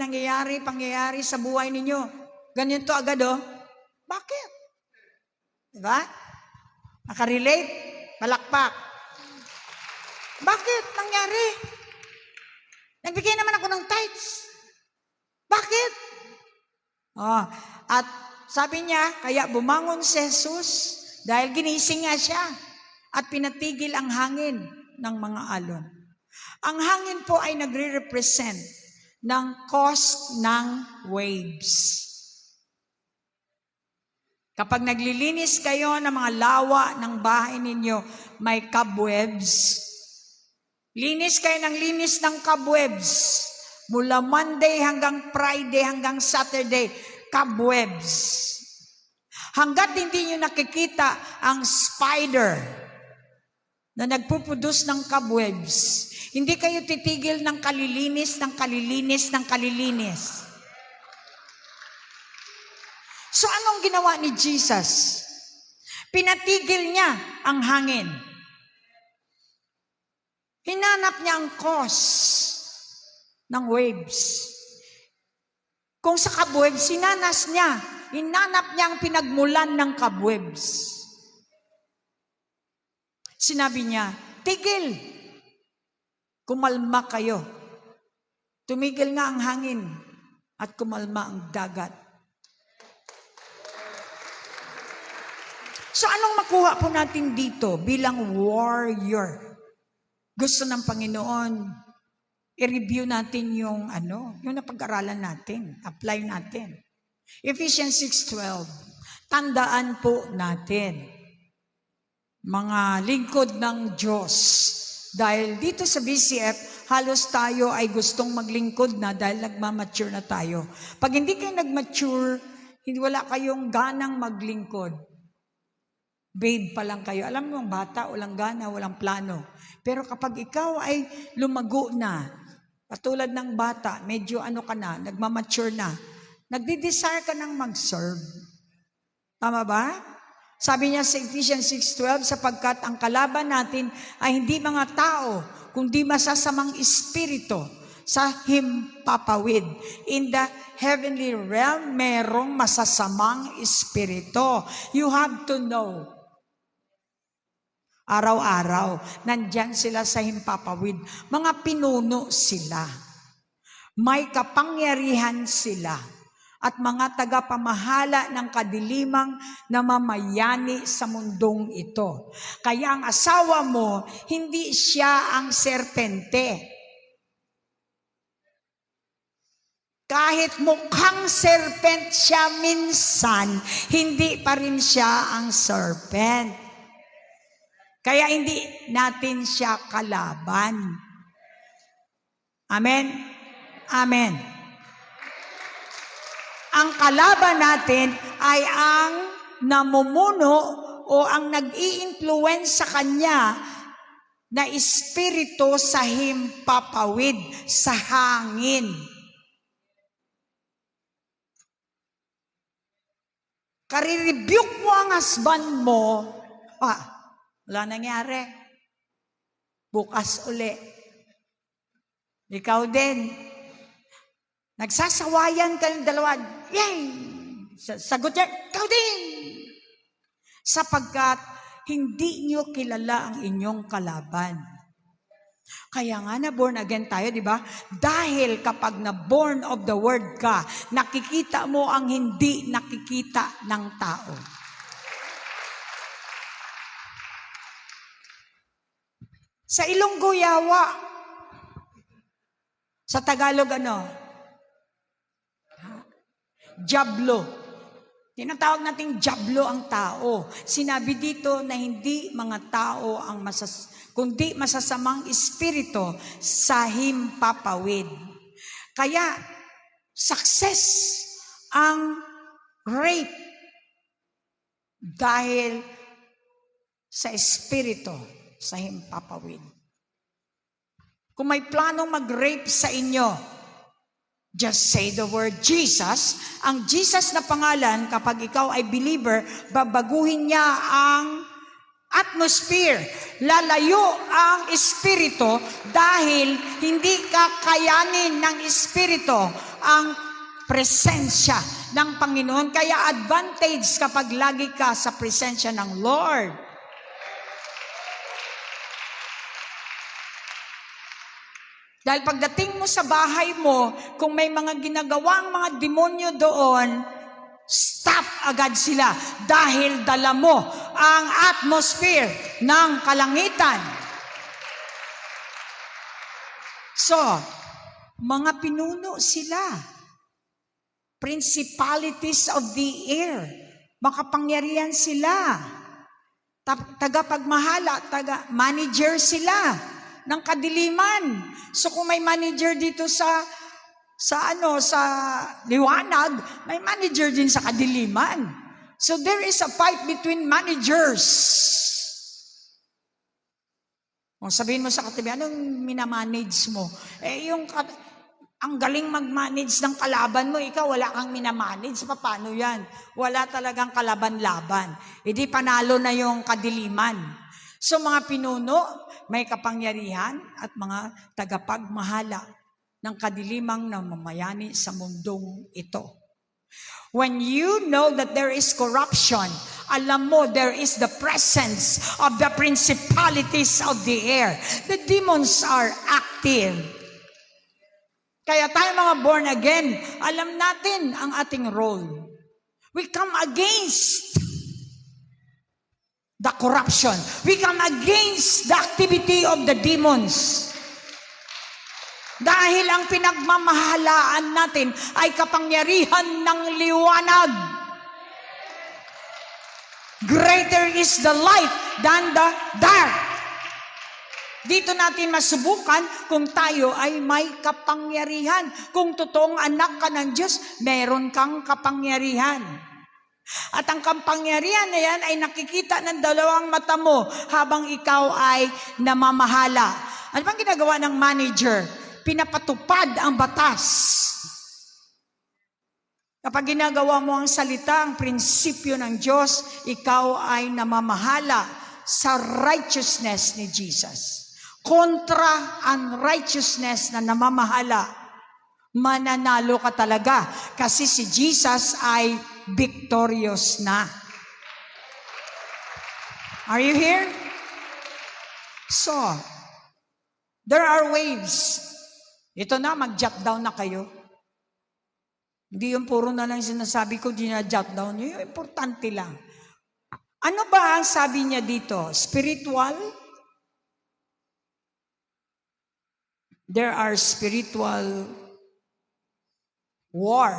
pangyayari sa buhay ninyo, ganyan to agad Bakit? Diba? Nakarelate? Palakpak. Bakit? Nangyari? Nagbigay naman ako ng tithes. Bakit? At sabi niya, kaya bumangon si Jesus dahil ginising nga siya at pinatigil ang hangin ng mga alon. Ang hangin po ay nagre-represent ng cause ng waves. Kapag naglilinis kayo ng mga lawa ng bahay ninyo, may cobwebs. Linis kayo ng linis ng cobwebs. Mula Monday hanggang Friday hanggang Saturday, cobwebs. Hanggat hindi nyo nakikita ang spider na nagpupudos ng cobwebs, hindi kayo titigil ng kalilinis, ng kalilinis, ng kalilinis. So anong ginawa ni Jesus? Pinatigil niya ang hangin. Hinanap niya ang cause ng waves. Kung sa cobwebs, hinanap niya ang pinagmulan ng cobwebs. Sinabi niya, tigil. Kumalma kayo. Tumigil nga ang hangin at kumalma ang dagat. So anong makuha po natin dito bilang warrior? Gusto ng Panginoon, i-review natin yung napag-aralan natin, apply natin. Ephesians 6:12, tandaan po natin, mga lingkod ng Diyos. Dahil dito sa BCF, halos tayo ay gustong maglingkod na dahil nagmamature na tayo. Pag hindi kayo nagmature, hindi wala kayong ganang maglingkod. Babe pa lang kayo. Alam mo, ang bata, walang gana, walang plano. Pero kapag ikaw ay lumago na, katulad ng bata, medyo nagmamature na, nagdi-desire ka ng mag-serve. Tama ba? Sabi niya sa Ephesians 6:12, sapagkat ang kalaban natin ay hindi mga tao, kundi masasamang espiritu sa himpapawid. In the heavenly realm, merong masasamang espiritu. You have to know. Araw-araw, nandyan sila sa himpapawid. Mga pinuno sila. May kapangyarihan sila. At mga tagapamahala ng kadilimang namamayani sa mundong ito. Kaya ang asawa mo, hindi siya ang serpente. Kahit mukhang serpent siya minsan, hindi pa rin siya ang serpent. Kaya hindi natin siya kalaban. Amen? Amen. Ang kalaban natin ay ang namumuno o ang nag-i-influence sa kanya na espiritu sa himpapawid, sa hangin. Kare-rebuke mo ang husband mo, wala nangyari. Bukas uli. Ikaw din. Nagsasawayan kayong dalawa. Yay! Sagot niya, ikaw din! Sapagkat hindi niyo kilala ang inyong kalaban. Kaya nga na born again tayo, di ba? Dahil kapag na born of the word ka, nakikita mo ang hindi nakikita ng tao. Sa Ilonggo, yawa. Sa Tagalog, Diablo. Tinatawag nating Diablo ang tao. Sinabi dito na hindi mga tao ang kundi masasamang espiritu sa himpapawid. Kaya, success ang rape dahil sa espiritu sa himpapawid. Kung may planong mag-rape sa inyo, just say the word Jesus. Ang Jesus na pangalan, kapag ikaw ay believer, babaguhin niya ang atmosphere. Lalayo ang espiritu dahil hindi kakayanin ng espiritu ang presensya ng Panginoon. Kaya advantage kapag lagi ka sa presensya ng Lord. Dahil pagdating mo sa bahay mo, kung may mga ginagawang mga demonyo doon, stop agad sila dahil dala mo ang atmosphere ng kalangitan. So, mga pinuno sila. Principalities of the air. Makapangyarihan sila. Tagapagmahala, manager sila ng kadiliman. So kung may manager dito sa sa liwanag, may manager din sa kadiliman. So there is a fight between managers. O sabihin mo sa katabi, anong minamanage mo? Ang galing mag-manage ng kalaban mo, ikaw wala kang minamanage. Paano yan? Wala talagang kalaban-laban. Hindi panalo na yung kadiliman. So mga pinuno, may kapangyarihan at mga tagapagmahala ng kadilimang namamayani sa mundong ito. When you know that there is corruption, alam mo there is the presence of the principalities of the air. The demons are active. Kaya tayo mga born again, alam natin ang ating role. We come against the corruption. We come against the activity of the demons. Dahil ang pinagmamahalaan natin ay kapangyarihan ng liwanag. Greater is the light than the dark. Dito natin masubukan kung tayo ay may kapangyarihan. Kung totoong anak ka ng Diyos, meron kang kapangyarihan. At ang kapangyarihan na yan ay nakikita ng dalawang mata mo habang ikaw ay namamahala. Ano bang ginagawa ng manager? Pinapatupad ang batas. Kapag ginagawa mo ang salita, ang prinsipyo ng Diyos, ikaw ay namamahala sa righteousness ni Jesus. Kontra unrighteousness na namamahala, mananalo ka talaga kasi si Jesus ay victorious na. Are you here? So, there are waves. Ito na, mag-jot down na kayo. Hindi yung puro na lang sinasabi ko, di na jot down. Yung importante lang. Ano ba ang sabi niya dito? Spiritual? There are spiritual war.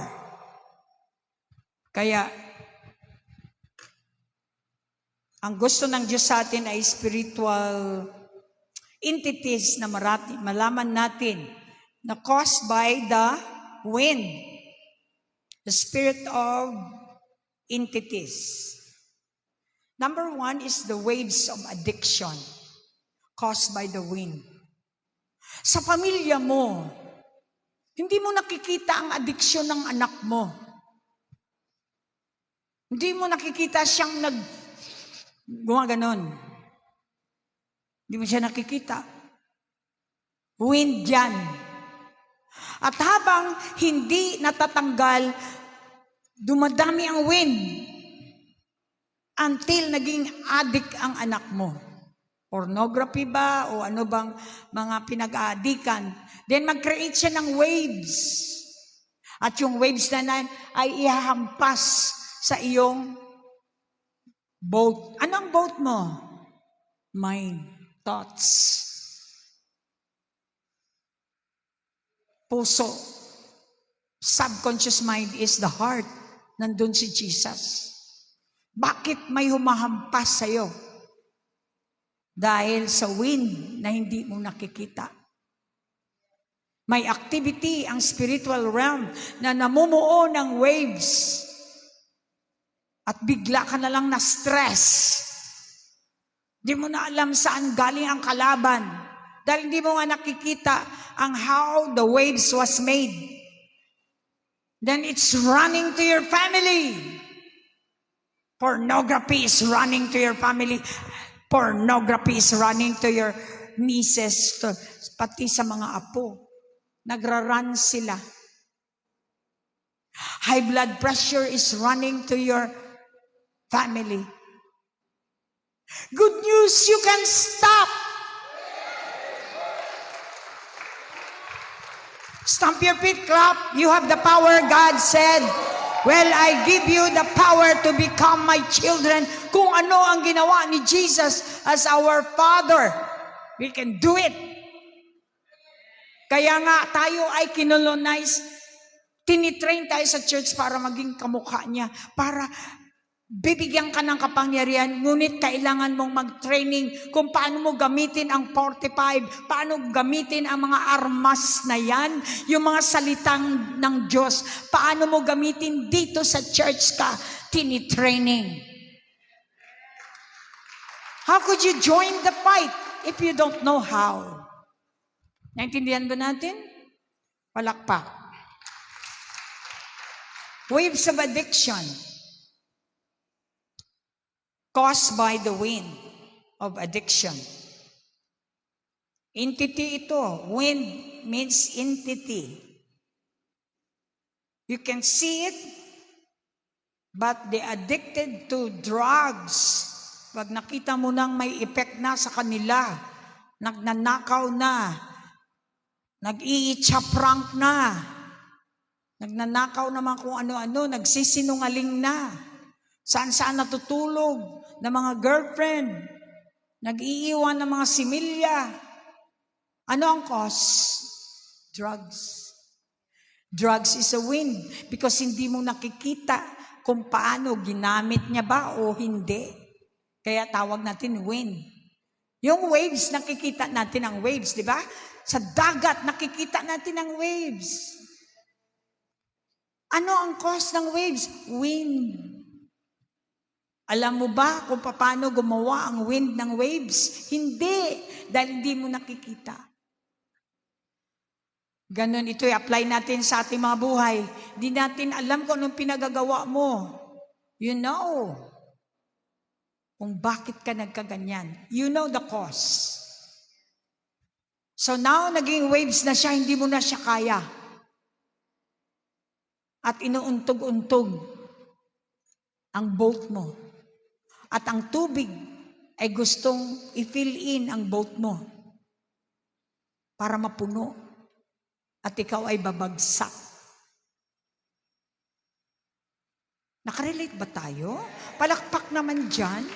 Kaya, ang gusto ng Diyos sa atin ay spiritual entities na malaman natin na caused by the wind. The spirit of entities. Number one is the waves of addiction caused by the wind. Sa pamilya mo, hindi mo nakikita ang addiction ng anak mo. Hindi mo nakikita siyang gumaganon. Hindi mo siya nakikita. Wind yan. At habang hindi natatanggal, dumadami ang wind until naging addict ang anak mo. Pornography ba o ano bang mga pinag-aadikan. Then mag-create siya ng waves. At yung waves na ay ihahampas sa iyong boat. Anong boat mo? Mind, thoughts. Puso. Subconscious mind is the heart. Nandun si Jesus. Bakit may humahampas sa'yo? Dahil sa wind na hindi mo nakikita. May activity ang spiritual realm na namumuo ng waves. At bigla ka na lang na-stress. Di mo na alam saan galing ang kalaban. Dahil hindi mo nga nakikita ang how the waves was made. Then it's running to your family. Pornography is running to your family. Pornography is running to your nieces, pati sa mga apo. Nagra-run sila. High blood pressure is running to your family. Good news, you can stop. Stamp your feet, clap. You have the power, God said. Well, I give you the power to become my children. Kung ano ang ginawa ni Jesus as our Father, we can do it. Kaya nga tayo ay kinolonize, tinitrain tayo sa church para maging kamukha niya, para Bibigyan ka ng kapangyarihan, ngunit kailangan mong mag-training kung paano mo gamitin ang 45, paano gamitin ang mga armas na yan, yung mga salitang ng Diyos, paano mo gamitin dito sa church ka, tinitraining. How could you join the fight if you don't know how? Naintindihan ba natin? Palakpak. Waves of addiction caused by the wind of addiction. Entity ito. Wind means entity. You can see it, but they addicted to drugs. Pag nakita mo nang may effect na sa kanila, nagnanakaw na, nag-iitsa-prank na, nagnanakaw naman kung ano-ano, nagsisinungaling na, saan-saan natutulog ng mga girlfriend, nag-iiwan ng mga similya. Ano ang cause? Drugs. Drugs is a wind because hindi mo nakikita kung paano ginamit niya ba o hindi. Kaya tawag natin wind. Yung waves, nakikita natin ang waves, di ba? Sa dagat, nakikita natin ang waves. Ano ang cause ng waves? Wind. Alam mo ba kung paano gumawa ang wind ng waves? Hindi, dahil hindi mo nakikita. Ganon ito, i-apply natin sa ating mga buhay. Hindi natin alam kung anong pinagagawa mo. You know kung bakit ka nagkaganyan. You know the cause. So now, naging waves na siya, hindi mo na siya kaya. At inuuntog-untog ang boat mo. At ang tubig ay gustong i-fill in ang boat mo para mapuno. At ikaw ay babagsak. Nakarelate ba tayo? Palakpak naman dyan.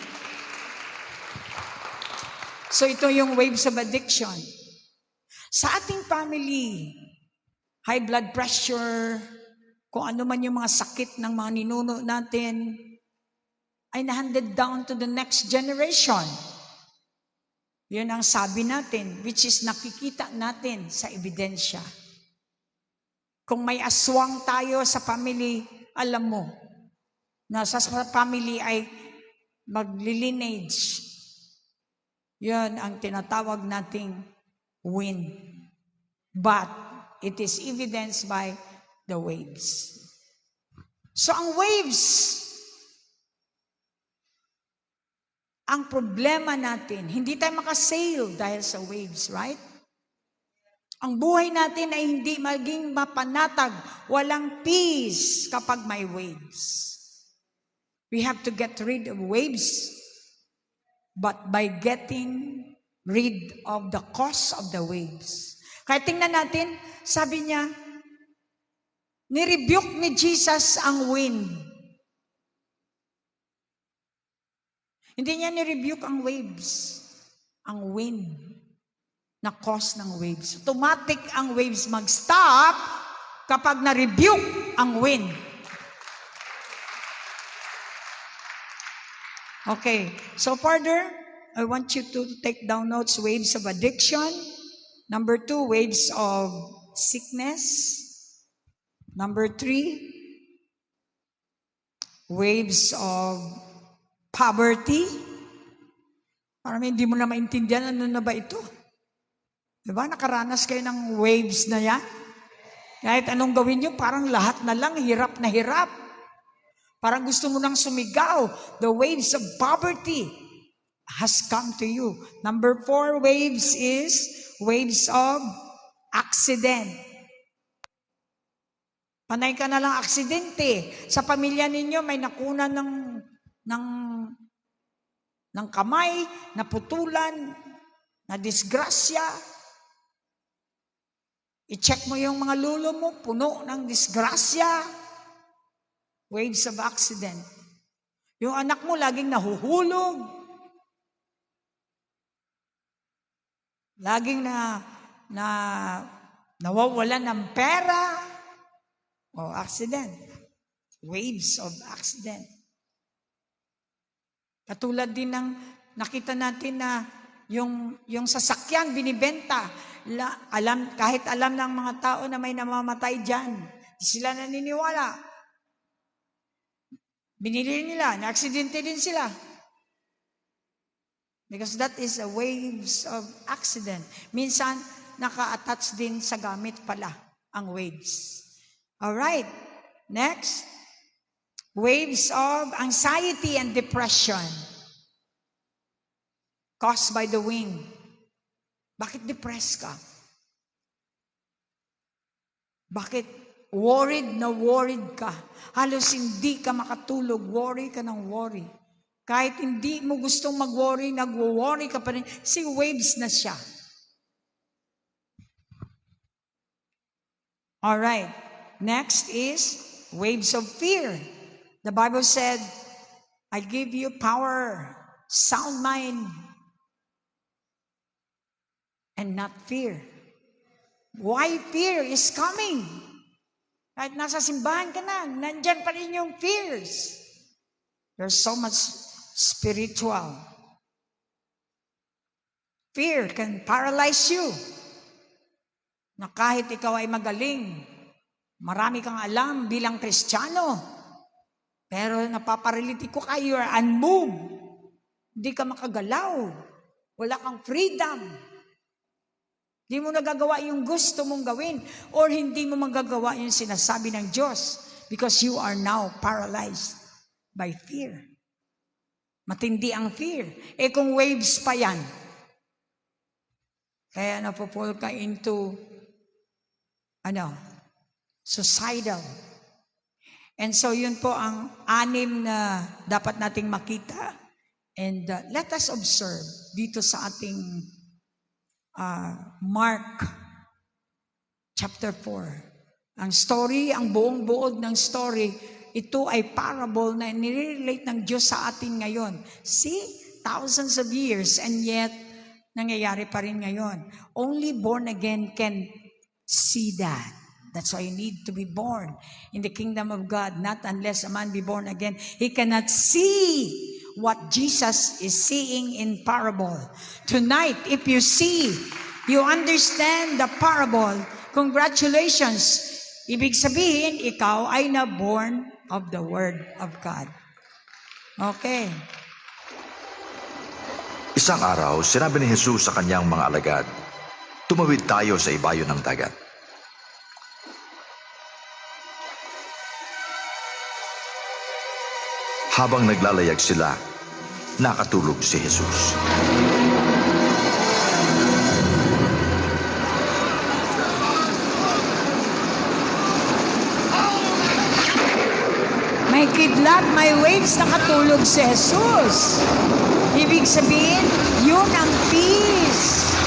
So ito yung waves of addiction. Sa ating family, high blood pressure, kung ano man yung mga sakit ng mga ninuno natin, ay na-handed down to the next generation. Yun ang sabi natin, which is nakikita natin sa ebidensya. Kung may aswang tayo sa family, alam mo, na sa family ay magli-lineage. Yun ang tinatawag nating wind. But it is evidenced by the waves. So ang waves, ang problema natin, hindi tayo makasail dahil sa waves, right? Ang buhay natin ay hindi maging mapanatag, walang peace kapag may waves. We have to get rid of waves, but by getting rid of the cause of the waves. Kaya tingnan natin, sabi niya, nirebuke ni Jesus ang wind. Hindi niya ni-rebuke ang waves. Ang wind na cause ng waves. Automatic ang waves mag-stop kapag na-rebuke ang wind. Okay, so further, I want you to take down notes, waves of addiction. Number 2, waves of sickness. Number 3, waves of poverty. Parang hindi mo na maintindihan ano na ba ito. Diba? Nakaranas kayo ng waves na yan. Kahit anong gawin nyo, parang lahat na lang, hirap na hirap. Parang gusto mo nang sumigaw. The waves of poverty has come to you. Number 4 waves is waves of accident. Panay ka na lang aksidente. Sa pamilya ninyo, may nakunan ng kamay, naputulan, na disgrasya. I-check mo yung mga lulo mo, puno ng disgrasya. Waves of accident. Yung anak mo laging nahuhulog. Laging nawawalan ng pera. O accident. Waves of accident. Katulad din ng nakita natin na yung sasakyan binibenta. Kahit alam ng mga tao na may namamatay dyan, di sila naniniwala. Binili nila, na-aksidente din sila. Because that is a waves of accident. Minsan, naka-attach din sa gamit pala ang waves. Alright, next. Waves of anxiety and depression caused by the wind. Bakit depressed ka? Bakit worried ka? Halos hindi ka makatulog, worry ka ng worry. Kahit hindi mo gustong mag-worry, nagwo-worry ka pa rin. Kasi waves na siya. Alright, next is waves of fear. The Bible said, I give you power, sound mind, and not fear. Why fear is coming? Kahit nasa simbahan ka na, nandyan pa rin yung fears. There's so much spiritual. Fear can paralyze you. Na kahit ikaw ay magaling, marami kang alam bilang Kristiyano, pero napaparaliti ko ka, you are unmoved. Hindi ka makagalaw. Wala kang freedom. Hindi mo nagagawa yung gusto mong gawin or hindi mo magagawa yung sinasabi ng Diyos because you are now paralyzed by fear. Matindi ang fear. Kung waves pa yan, kaya napupul ka into suicidal. And so yun po ang 6 na dapat nating makita. And let us observe dito sa ating Mark chapter 4. Ang story, ang buong buod ng story, ito ay parable na nire-relate ng Diyos sa atin ngayon. See, thousands of years and yet nangyayari pa rin ngayon. Only born again can see that. That's why you need to be born in the kingdom of God. Not unless a man be born again. He cannot see what Jesus is seeing in parable. Tonight, if you see, you understand the parable, congratulations. Ibig sabihin, ikaw ay na-born of the Word of God. Okay. Isang araw, sinabi ni Jesus sa kanyang mga alagad, tumawid tayo sa ibayo ng dagat. Habang naglalayag sila, nakatulog si Jesus. May kidlat, may waves, nakatulog si Jesus. Ibig sabihin, yun ang peace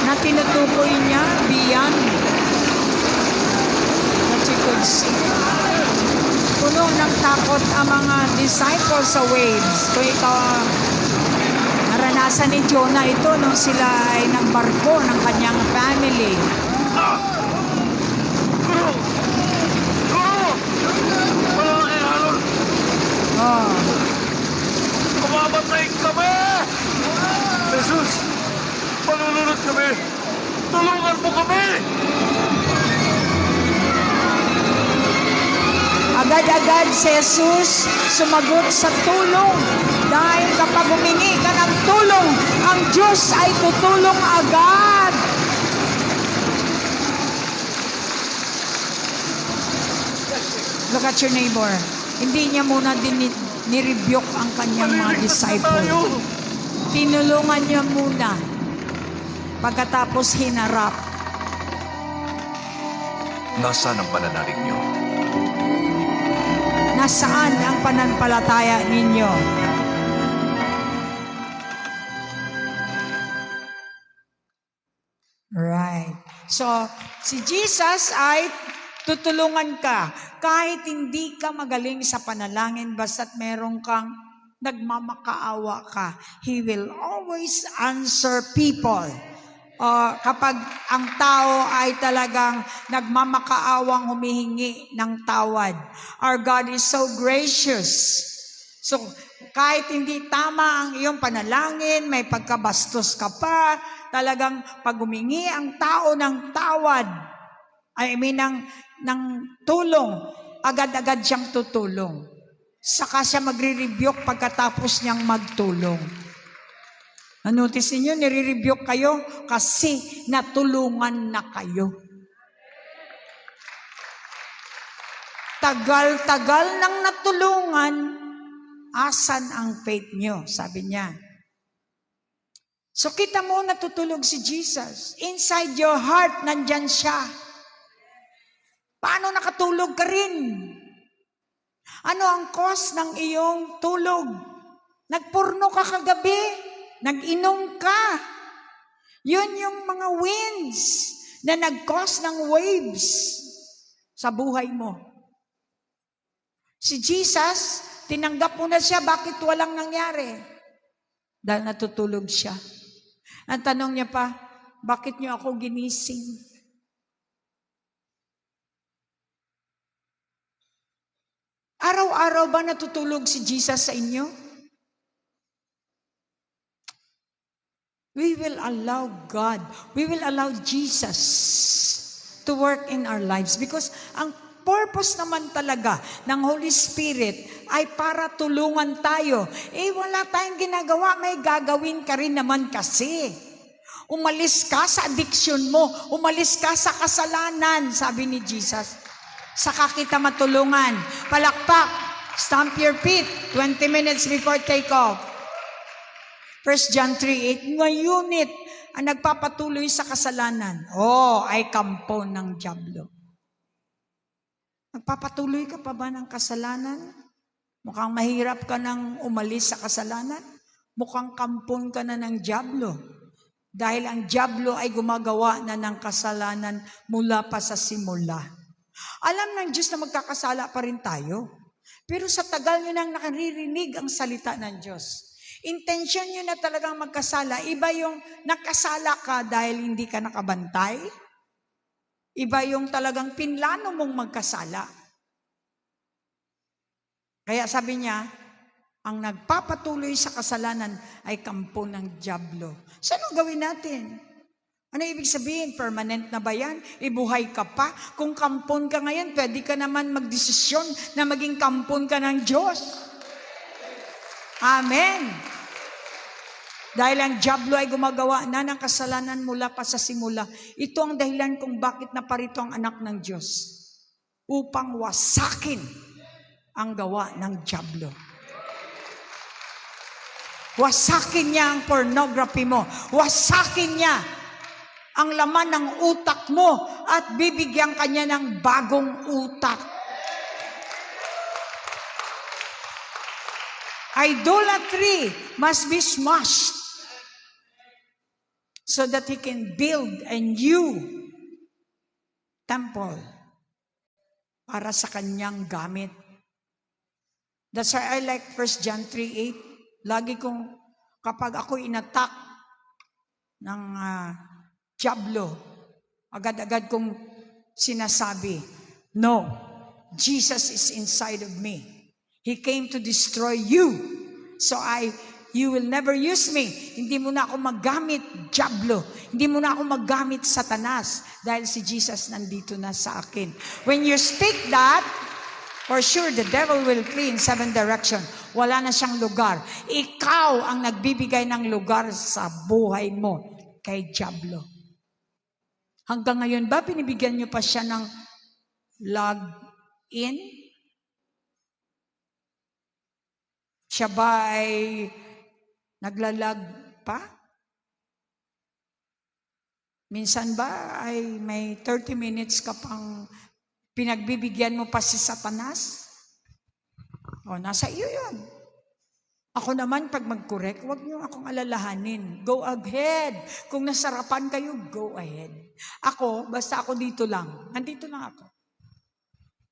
na tinutukoy niya beyond what you could see. Puno ng takot ang mga disciples sa waves. Kung ikaw, naranasan ni Jonah ito nung sila ay nagbarko ng kanyang family. Oh. Kumamatay kami! Jesus, malulunod kami! Tulungan mo kami! Agad-agad si Jesus sumagot sa tulong. Dahil kapag humingi ka ng tulong, ang Diyos ay tutulong agad. Look at your neighbor. Hindi niya muna din nirebuke ang kanyang mga disciple. Tinulungan niya muna. Pagkatapos hinarap. Nasaan ang pananalig niyo? Nasaan ang pananampalataya ninyo? Right. So, si Jesus ay tutulungan ka. Kahit hindi ka magaling sa panalangin, basta't meron kang nagmamakaawa ka, He will always answer people. Kapag ang tao ay talagang nagmamakaawang humihingi ng tawad. Our God is so gracious. So, Kahit hindi tama ang iyong panalangin, may pagkabastos ka pa, talagang pag humingi ang tao ng tawad, ng tulong, agad-agad siyang tutulong. Saka siya magre-rebuke pagkatapos niyang magtulong. Notice niyo, nire-rebuke kayo kasi natulungan na kayo. Tagal-tagal nang natulungan, asan ang faith niyo? Sabi niya. So kita mo, natutulog si Jesus. Inside your heart, nandyan siya. Paano nakatulog ka rin? Ano ang cause ng iyong tulog? Nagpurno ka kagabi? Nag-inom ka? Yun yung mga winds na nag-cause ng waves sa buhay mo. Si Jesus, tinanggap mo na siya, bakit walang nangyari? Dahil natutulog siya. Ang tanong niya pa, bakit niyo ako ginising? Araw-araw ba natutulog si Jesus sa inyo? We will allow God, we will allow Jesus to work in our lives because ang purpose naman talaga ng Holy Spirit ay para tulungan tayo. Wala tayong ginagawa, may gagawin ka rin naman kasi. Umalis ka sa addiction mo, umalis ka sa kasalanan, sabi ni Jesus. Saka kita matulungan. Palakpak, stamp your feet, 20 minutes before take off. 1 John 3:8, ngunit ang nagpapatuloy sa kasalanan, ay kampo ng dyablo. Nagpapatuloy ka pa ba ng kasalanan? Mukhang mahirap ka nang umalis sa kasalanan? Mukhang kampon ka na ng dyablo. Dahil ang dyablo ay gumagawa na ng kasalanan mula pa sa simula. Alam ng Diyos na magkakasala pa rin tayo. Pero sa tagal nyo nang nakaririnig ang salita ng Diyos, intensyon nyo na talagang magkasala. Iba yung nakasala ka dahil hindi ka nakabantay. Iba yung talagang pinlano mong magkasala. Kaya sabi niya, ang nagpapatuloy sa kasalanan ay kampo ng dyablo. So anong gawin natin? Ano ibig sabihin? Permanent na ba yan? Ibuhay ka pa? Kung kampon ka ngayon, pwede ka naman magdesisyon na maging kampon ka ng Diyos. Amen. Dahil ang dyablo ay gumagawa na ng kasalanan mula pa sa simula. Ito ang dahilan kung bakit naparito ang anak ng Diyos. Upang wasakin ang gawa ng dyablo. Wasakin niya ang pornography mo. Wasakin niya ang laman ng utak mo at bibigyan ka niya ng bagong utak. Idolatry must be smashed so that He can build a new temple para sa kanyang gamit. That's why I like 1 John 3:8. Lagi kong, kapag ako inattack ng dyablo, agad-agad kong sinasabi, no, Jesus is inside of me. He came to destroy you. So you will never use me. Hindi mo na ako maggamit, dyablo. Hindi mo na ako maggamit, Satanas. Dahil si Jesus nandito na sa akin. When you speak that, for sure the devil will flee in 7 directions. Wala na siyang lugar. Ikaw ang nagbibigay ng lugar sa buhay mo kay dyablo. Hanggang ngayon ba, pinibigyan niyo pa siya ng log-in? Siya ba ay naglalag pa? Minsan ba ay may 30 minutes ka pang pinagbibigyan mo pa si Satanas? Nasa iyo yun. Ako naman, pag mag-correct, huwag niyo akong alalahanin. Go ahead. Kung nasarapan kayo, go ahead. Ako, basta ako dito lang. Nandito lang ako.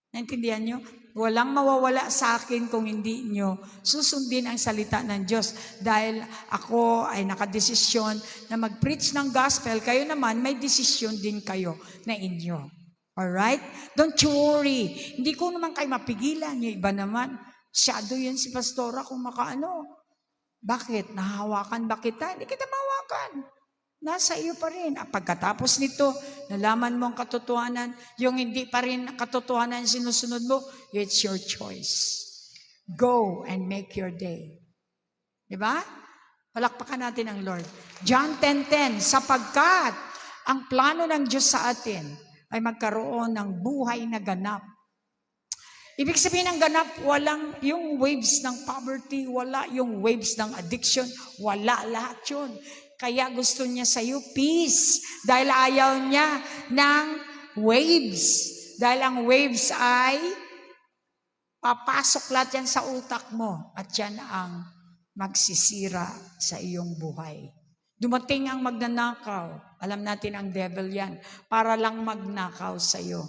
Naintindihan niyo? Walang mawawala sa akin kung hindi niyo susundin ang salita ng Diyos. Dahil ako ay nakadesisyon na mag-preach ng gospel, kayo naman may desisyon din kayo na inyo. Alright? Don't you worry. Hindi ko naman kayo mapigilan. Yung iba naman, Shadow yun si pastora kung makaano. Bakit? Nahawakan ba kita? Hindi kita mahawakan. Nasa iyo pa rin. Pagkatapos nito, nalaman mo ang katotohanan, yung hindi pa rin katotohanan sinusunod mo, it's your choice. Go and make your day. Diba? Palakpakan natin ang Lord. John 10:10, sapagkat ang plano ng Diyos sa atin ay magkaroon ng buhay na ganap. Ibig sabihin ng ganap, walang yung waves ng poverty, wala yung waves ng addiction, wala lahat yun. Kaya gusto niya sa iyo peace, dahil ayaw niya ng waves. Dahil ang waves ay papasok lahat yan sa utak mo at yan ang magsisira sa iyong buhay. Dumating ang magnanakaw. Alam natin ang devil yan. Para lang magnakaw sa iyo.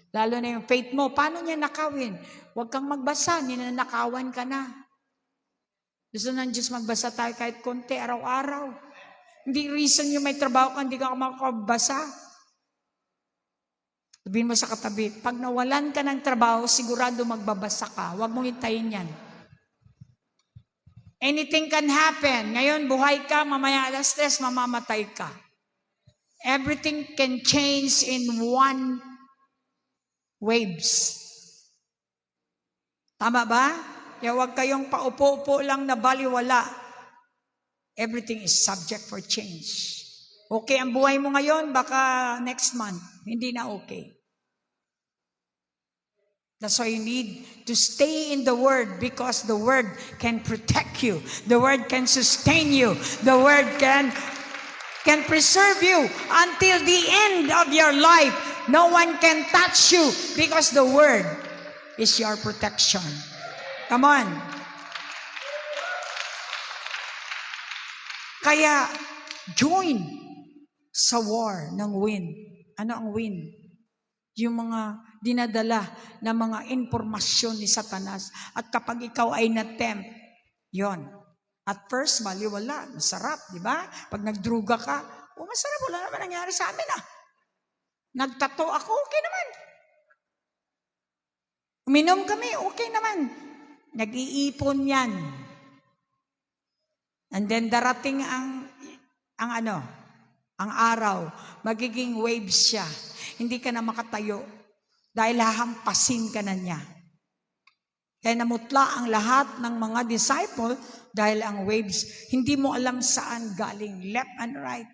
Lalo na yung faith mo. Paano niya nakawin? Huwag kang magbasa. Ninanakawan ka na. Gusto ng Diyos magbasa tayo kahit konti, araw-araw. Hindi reason yung may trabaho ka, hindi ka makakabasa. Sabihin mo sa katabi, pag nawalan ka ng trabaho, sigurado magbabasa ka. Huwag mong hintayin yan. Anything can happen. Ngayon, buhay ka, mamaya alas 3, mamamatay ka. Everything can change in one waves. Tama ba? Kaya huwag kayong paupo-upo lang na baliwala. Everything is subject for change. Okay ang buhay mo ngayon, baka next month, hindi na okay. That's why you need to stay in the Word because the Word can protect you. The Word can sustain you. The Word can preserve you until the end of your life. No one can touch you because the Word is your protection. Come on. Kaya, join sa war ng wind. Ano ang wind? Yung mga dinadala na mga informasyon ni Satanas. At kapag ikaw ay na-tempt, yon. At first, baliwala, masarap, di ba? Pag nagdruga ka, masarap, wala naman nangyari sa amin Nagtato ako, okay naman. Uminom kami, okay naman. Nag-iipon yan. And then darating ang araw, magiging waves siya. Hindi ka na makatayo dahil hahampasin ka na niya. Kaya namutla ang lahat ng mga disciple dahil ang waves, hindi mo alam saan galing, left and right.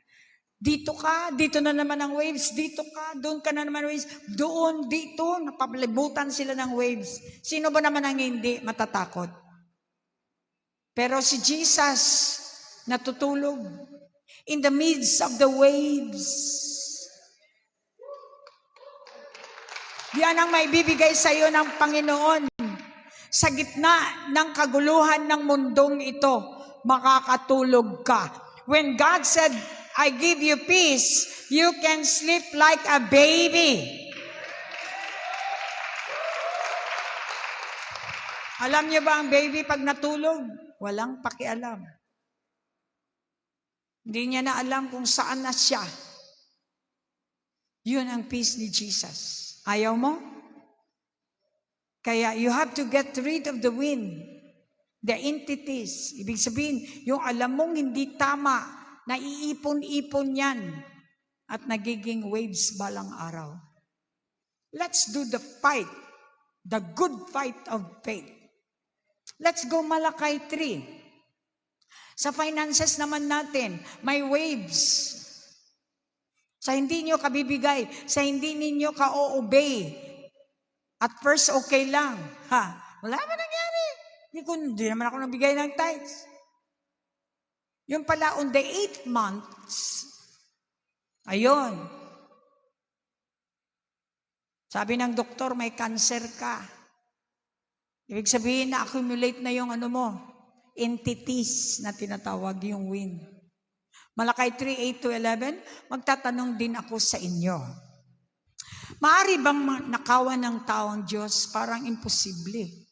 Dito ka, dito na naman ang waves, dito ka, doon ka na naman waves, doon, dito, napapalibutan sila ng waves. Sino ba naman ang hindi matatakot? Pero si Jesus, natutulog in the midst of the waves. Yan ang may bibigay sa iyo ng Panginoon. Sa gitna ng kaguluhan ng mundong ito, makakatulog ka. When God said, I give you peace, you can sleep like a baby. Alam niyo ba ang baby pag natulog? Walang pakialam. Hindi niya na alam kung saan na siya. Yun ang peace ni Jesus. Ayaw mo? Kaya you have to get rid of the wind. The entities. Ibig sabihin, yung alam mong hindi tama, naiipon-ipon yan at nagiging waves balang araw. Let's do the fight. The good fight of faith. Let's go Malakay 3. Sa finances naman natin, may waves. Sa hindi nyo kabibigay, sa hindi ninyo ka-o-obey. At first, okay lang. Wala naman nangyari. Hindi naman ako nabigay ng tithes. Yung pala, on the 8th months, ayun. Sabi ng doktor, may cancer ka. Ibig sabihin, na-accumulate na yung entities na tinatawag yung wind. Malakay 3:8-11, magtatanong din ako sa inyo. Maaari bang nakawan ng taong Diyos? Parang imposible.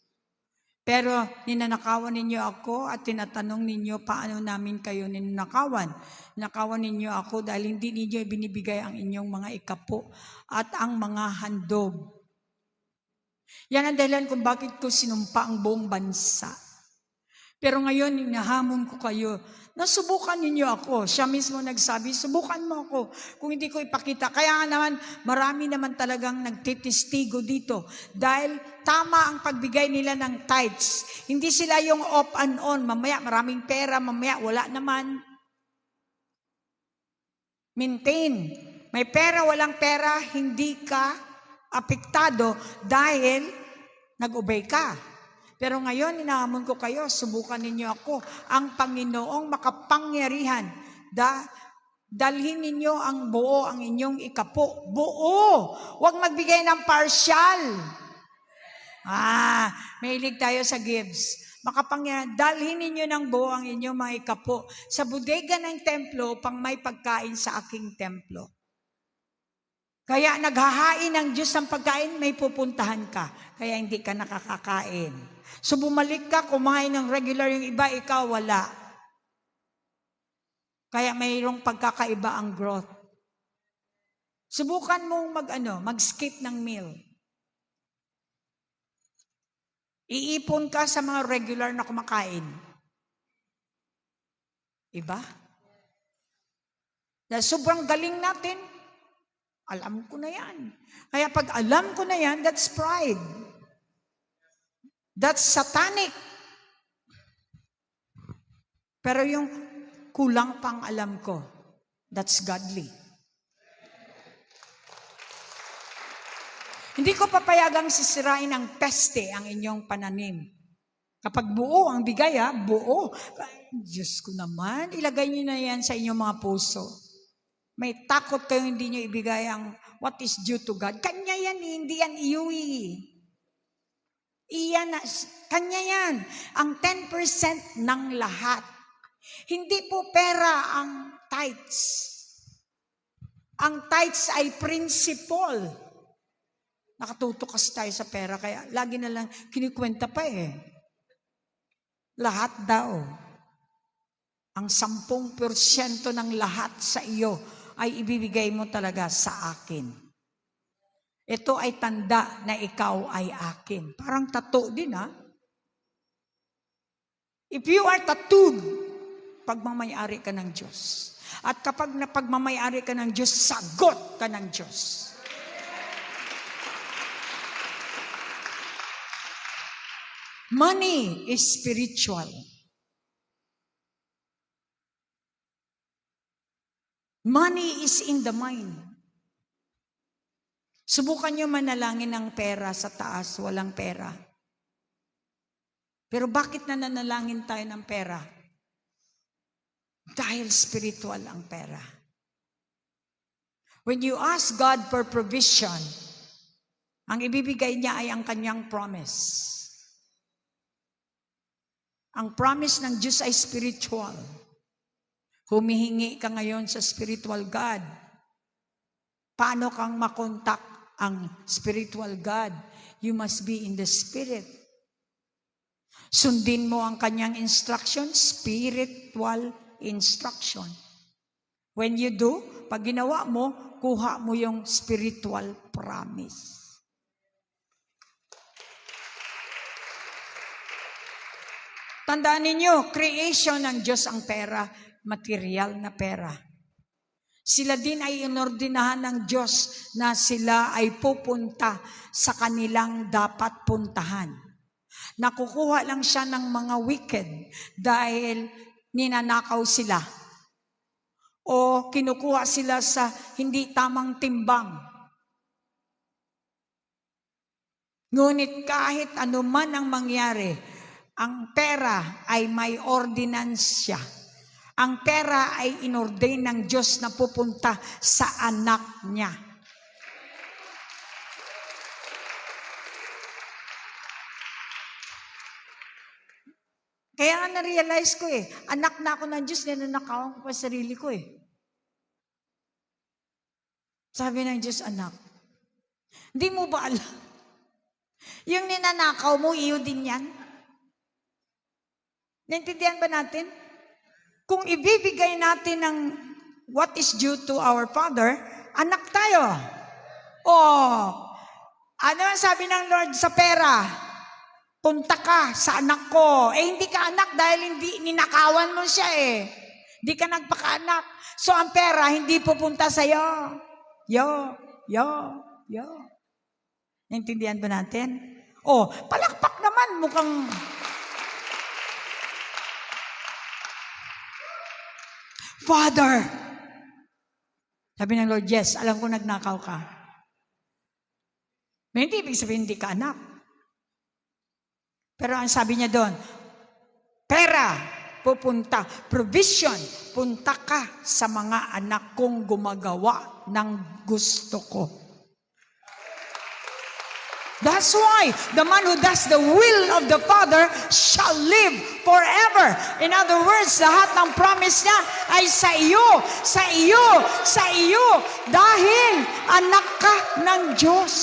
Pero ninanakawan ninyo ako at tinatanong ninyo paano namin kayo ninanakawan. Nakawan ninyo ako dahil hindi ninyo ibinibigay ang inyong mga ikapo at ang mga handog. Yan ang dahilan kung bakit ko sinumpa ang buong bansa. Pero ngayon, hinahamon ko kayo, nasubukan ninyo ako. Siya mismo nagsabi, subukan mo ako kung hindi ko ipakita. Kaya nga naman, marami naman talagang nagtitistigo dito. Dahil tama ang pagbigay nila ng tithes. Hindi sila yung off and on. Mamaya maraming pera, mamaya wala naman. Maintain. May pera, walang pera, hindi ka apektado dahil nag-obey ka. Pero ngayon, inahamon ko kayo, subukan ninyo ako. Ang Panginoong makapangyarihan, dalhin ninyo ang buo, ang inyong ikapo. Buo! Huwag magbigay ng partial. Mahilig tayo sa gives. Makapangyarihan, dalhin ninyo ng buo ang inyong mga ikapo sa bodega ng templo pang may pagkain sa aking templo. Kaya naghahain ng Diyos ng pagkain, may pupuntahan ka. Kaya hindi ka nakakakain. So bumalik ka, kumain ng regular yung iba, ikaw wala. Kaya mayroong pagkakaiba ang growth. Subukan mong mag-skip ng meal. Iipon ka sa mga regular na kumakain. Iba? Dahil sobrang galing natin, alam ko na yan. Kaya pag alam ko na yan, that's pride. That's satanic. Pero yung kulang pang alam ko, that's godly. Hindi ko papayagang sisirain ng peste ang inyong pananim. Kapag buo ang bigay, buo. Diyos ko naman, ilagay niyo na yan sa inyong mga puso. May takot kayo hindi niyo ibigay ang what is due to God. Kanya yan, hindi yan iuwi. Kanya yan. Ang 10% ng lahat. Hindi po pera ang tithes. Ang tithes ay principle. Nakatutok kasi tayo sa pera, kaya lagi na lang kinikwenta pa Lahat daw. Ang 10% ng lahat sa iyo ay ibibigay mo talaga sa akin. Ito ay tanda na ikaw ay akin. Parang tattoo din If you are tattooed, pagmamayari ka ng Diyos. At kapag napagmamayari ka ng Diyos, sagot ka ng Diyos. Money is spiritual. Money is in the mind. Subukan nyo manalangin ng pera sa taas, walang pera. Pero bakit nananalangin tayo ng pera? Dahil spiritual ang pera. When you ask God for provision, ang ibibigay niya ay ang kanyang promise. Ang promise ng Diyos ay spiritual. Humihingi ka ngayon sa spiritual God. Paano kang makontak ang spiritual God? You must be in the Spirit. Sundin mo ang kanyang instruction, spiritual instruction. When you do, pag ginawa mo, kuha mo yung spiritual promise. Tandaan ninyo, creation ng Diyos ang pera, material na pera. Sila din ay inordinahan ng Diyos na sila ay pupunta sa kanilang dapat puntahan. Nakukuha lang siya ng mga wicked dahil ninanakaw sila. O kinukuha sila sa hindi tamang timbang. Ngunit kahit anuman ang mangyari, ang pera ay may ordinansya. Ang pera ay inordain ng Diyos na pupunta sa anak niya. Kaya nga na-realize ko anak na ako ng Diyos, ninanakawan ko pa sarili ko Sabi ng Diyos, anak, hindi mo ba alam? Yung ninanakaw mo, iyo din yan. Naintindihan ba natin? Kung ibibigay natin ng what is due to our Father, anak tayo. Ano ang sabi ng Lord sa pera? Punta ka sa anak ko. Hindi ka anak dahil hindi ninakawan mo siya eh. Hindi ka nagpakaanak. So ang pera hindi pupunta sa'yo. Yo. Naintindihan ba natin? Oh, palakpak naman mukhang... Father! Sabi ng Lord, yes, alam ko nagnakaw ka. May hindi ibig sabihin hindi ka anak. Pero ang sabi niya doon, pera, pupunta, provision, punta ka sa mga anak kong gumagawa ng gusto ko. That's why the man who does the will of the Father shall live forever. In other words, lahat ng promise niya ay sa iyo, sa iyo, sa iyo. Dahil anak ka ng Diyos.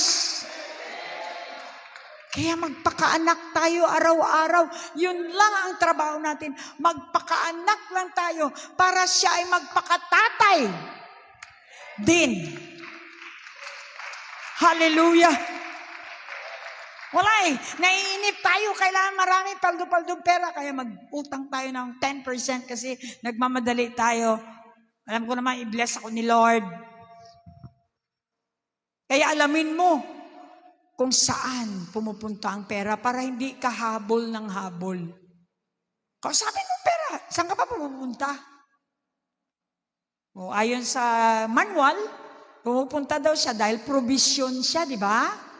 Kaya magpakaanak tayo araw-araw. Yun lang ang trabaho natin. Magpakaanak lang tayo para siya ay magpakatatay din. Hallelujah! Wala eh. Naiinip tayo. Kailangan marami paldo-paldong pera. Kaya mag-utang tayo ng 10% kasi nagmamadali tayo. Alam ko naman, i-bless ako ni Lord. Kaya alamin mo kung saan pumupunta ang pera para hindi ka habol ng habol. Kausapin mo pera. Saan ka pa pumupunta? O, ayon sa manual, pumupunta daw siya dahil provision siya, di ba?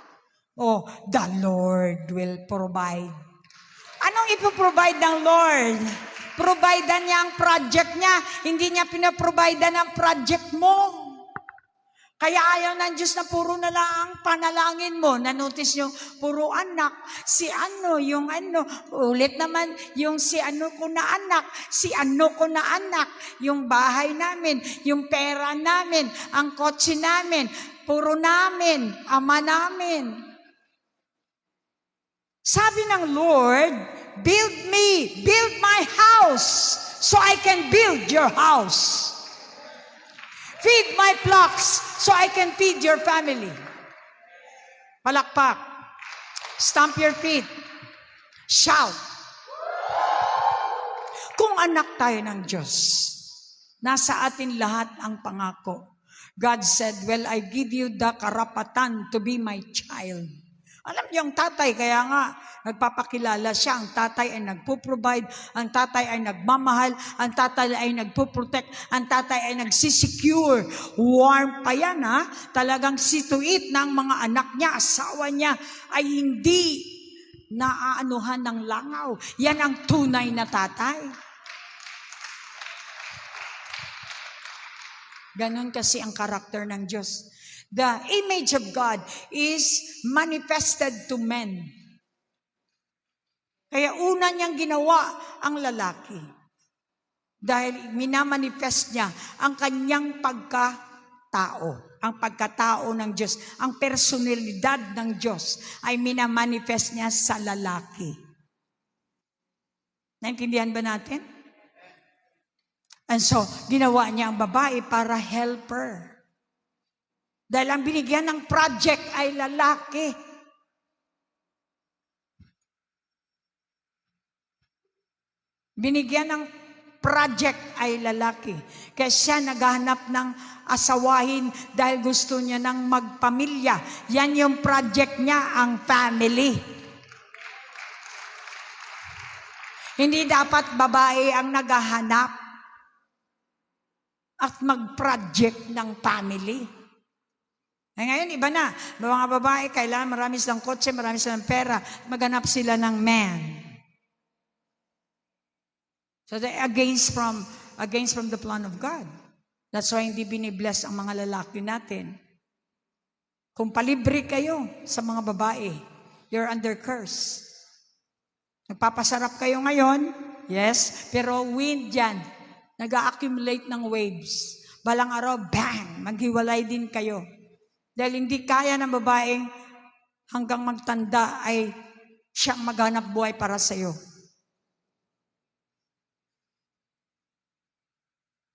Oh, the Lord will provide. Anong ipoprovide ng Lord? Providean niya ang project niya. Hindi niya pinaprovidean ang project mo. Kaya ayaw ng Diyos na puro na lang ang panalangin mo. Na-notice yung puro anak. Si ano, yung ano. Ulit naman, yung si ano ko na anak. Si ano ko na anak. Yung bahay namin. Yung pera namin. Ang kotse namin. Puro namin. Ama namin. Sabi ng Lord, build me, build my house so I can build your house. Feed my flocks so I can feed your family. Palakpak. Stamp your feet. Shout. Kung anak tayo ng Diyos, nasa atin lahat ang pangako. God said, well, I give you the karapatan to be my child. Alam niyo, ang tatay, kaya nga, nagpapakilala siya. Ang tatay ay nagpo-provide, ang tatay ay nagmamahal, ang tatay ay nagpo-protect, ang tatay ay nagsisecure. Warm pa yan, ha? Talagang situit na ang mga anak niya, asawa niya, ay hindi naaanuhan ng langaw. Yan ang tunay na tatay. Ganon kasi ang karakter ng Diyos. The image of God is manifested to men. Kaya una niyang ginawa ang lalaki. Dahil minamanifest niya ang kanyang pagkatao. Ang pagkatao ng Diyos. Ang personalidad ng Diyos ay minamanifest niya sa lalaki. Naintindihan ba natin? And so, ginawa niya ang babae para helper. Dahil ang binigyan ng project ay lalaki. Binigyan ng project ay lalaki. Kaya siya naghahanap ng asawahin dahil gusto niya ng magpamilya. Yan yung project niya, ang family. Hindi dapat babae ang naghahanap at mag-project ng family. Ngayon, iba na. Mga babae, kailangan marami silang kotse, marami silang pera. Maghanap sila ng man. So they're against from the plan of God. That's why hindi binibless ang mga lalaki natin. Kung palibre kayo sa mga babae, you're under curse. Nagpapasarap kayo ngayon, yes, pero wind yan. Nag-accumulate ng waves. Balang araw, bang! Maghiwalay din kayo. Dahil hindi kaya ng babaeng hanggang magtanda ay siyang maghanap buhay para sa iyo.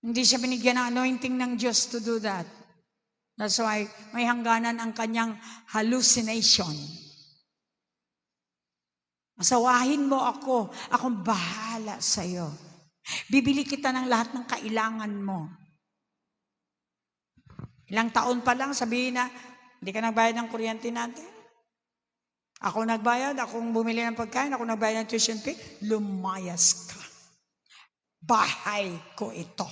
Hindi siya binigyan ng anointing ng Diyos to do that. That's why may hangganan ang kanyang hallucination. Asawahin mo ako, akong bahala sa'yo. Bibili kita ng lahat ng kailangan mo. Ilang taon pa lang, sabihin na, hindi ka nagbayad ng kuryente natin. Ako nagbayad, akong bumili ng pagkain, ako nagbayad ng tuition fee, lumayas ka. Bahay ko ito.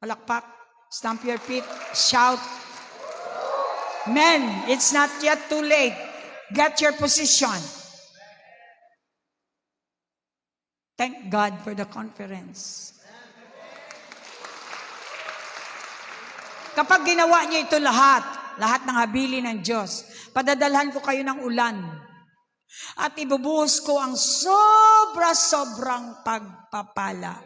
Palakpak, stamp your feet, shout. Men, it's not yet too late. Get your position. Thank God for the conference. Kapag ginawa niyo ito lahat ng habili ng Diyos, padadalhan ko kayo ng ulan. At ibubuhos ko ang sobra-sobrang pagpapala.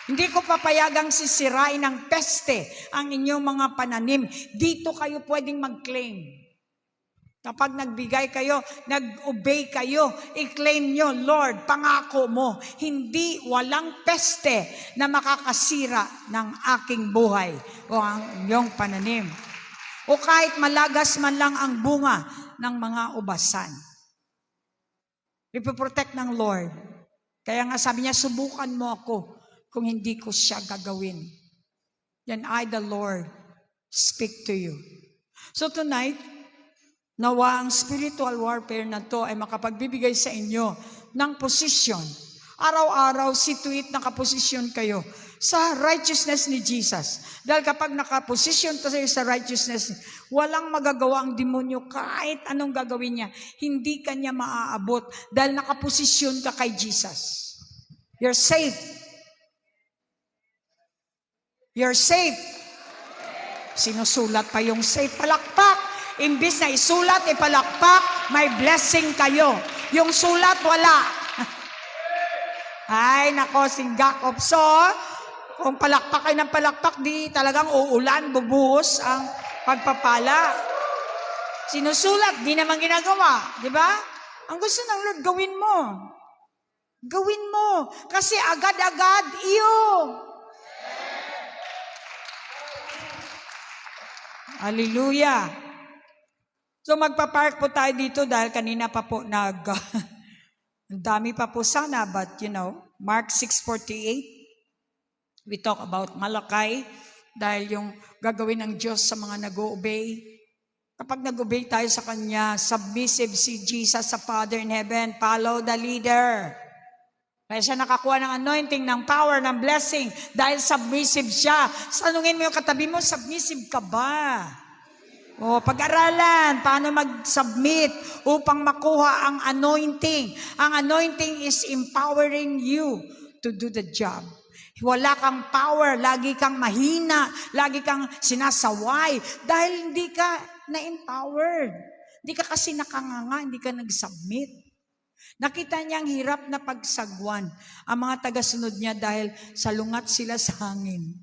Hindi ko papayagang sisirain ng peste ang inyong mga pananim. Dito kayo pwedeng mag-claim. Kapag nagbigay kayo, nag-obey kayo, i-claim nyo, Lord, pangako mo, hindi walang peste na makakasira ng aking buhay o ang iyong pananim. O kahit malagas man lang ang bunga ng mga ubasan. Ipoprotect ng Lord. Kaya nga sabi niya, subukan mo ako kung hindi ko siya gagawin. Then I, the Lord, speak to you. So tonight, nawa ang spiritual warfare na to ay makapagbibigay sa inyo ng posisyon. Araw-araw, situate nakaposisyon kayo sa righteousness ni Jesus. Dahil kapag nakaposisyon tayo sa righteousness, walang magagawa ang demonyo kahit anong gagawin niya. Hindi kanya maaabot dahil nakaposisyon ka kay Jesus. You're safe. You're safe. Sinusulat pa yung safe. Palakpak. Imbis na isulat, ipalakpak, may blessing kayo. Yung sulat, wala. Ay, nako, singgakop. So, kung palakpak kayo ng palakpak, di talagang uulan, bubuhos ang pagpapala. Sinusulat, di naman ginagawa. Di ba? Ang gusto ng Lord, gawin mo. Gawin mo. Kasi agad-agad, iyo. Hallelujah. So magpapark po tayo dito dahil kanina pa po ang dami pa po sana, but you know, Mark 6:48, we talk about Malakay dahil yung gagawin ng Diyos sa mga nag-obey. Kapag nag-obey tayo sa Kanya, submissive si Jesus sa Father in heaven, follow the leader. Kaya siya nakakuha ng anointing, ng power, ng blessing dahil submissive siya. Tanungin mo yung katabi mo, submissive ka ba? O, pag-aralan, paano mag-submit upang makuha ang anointing. Ang anointing is empowering you to do the job. Wala kang power, lagi kang mahina, lagi kang sinasaway dahil hindi ka na-empowered. Hindi ka kasi nakanganga, hindi ka nag-submit. Nakita niya ang hirap na pagsagwan ang mga tagasunod niya dahil salungat sila sa hangin.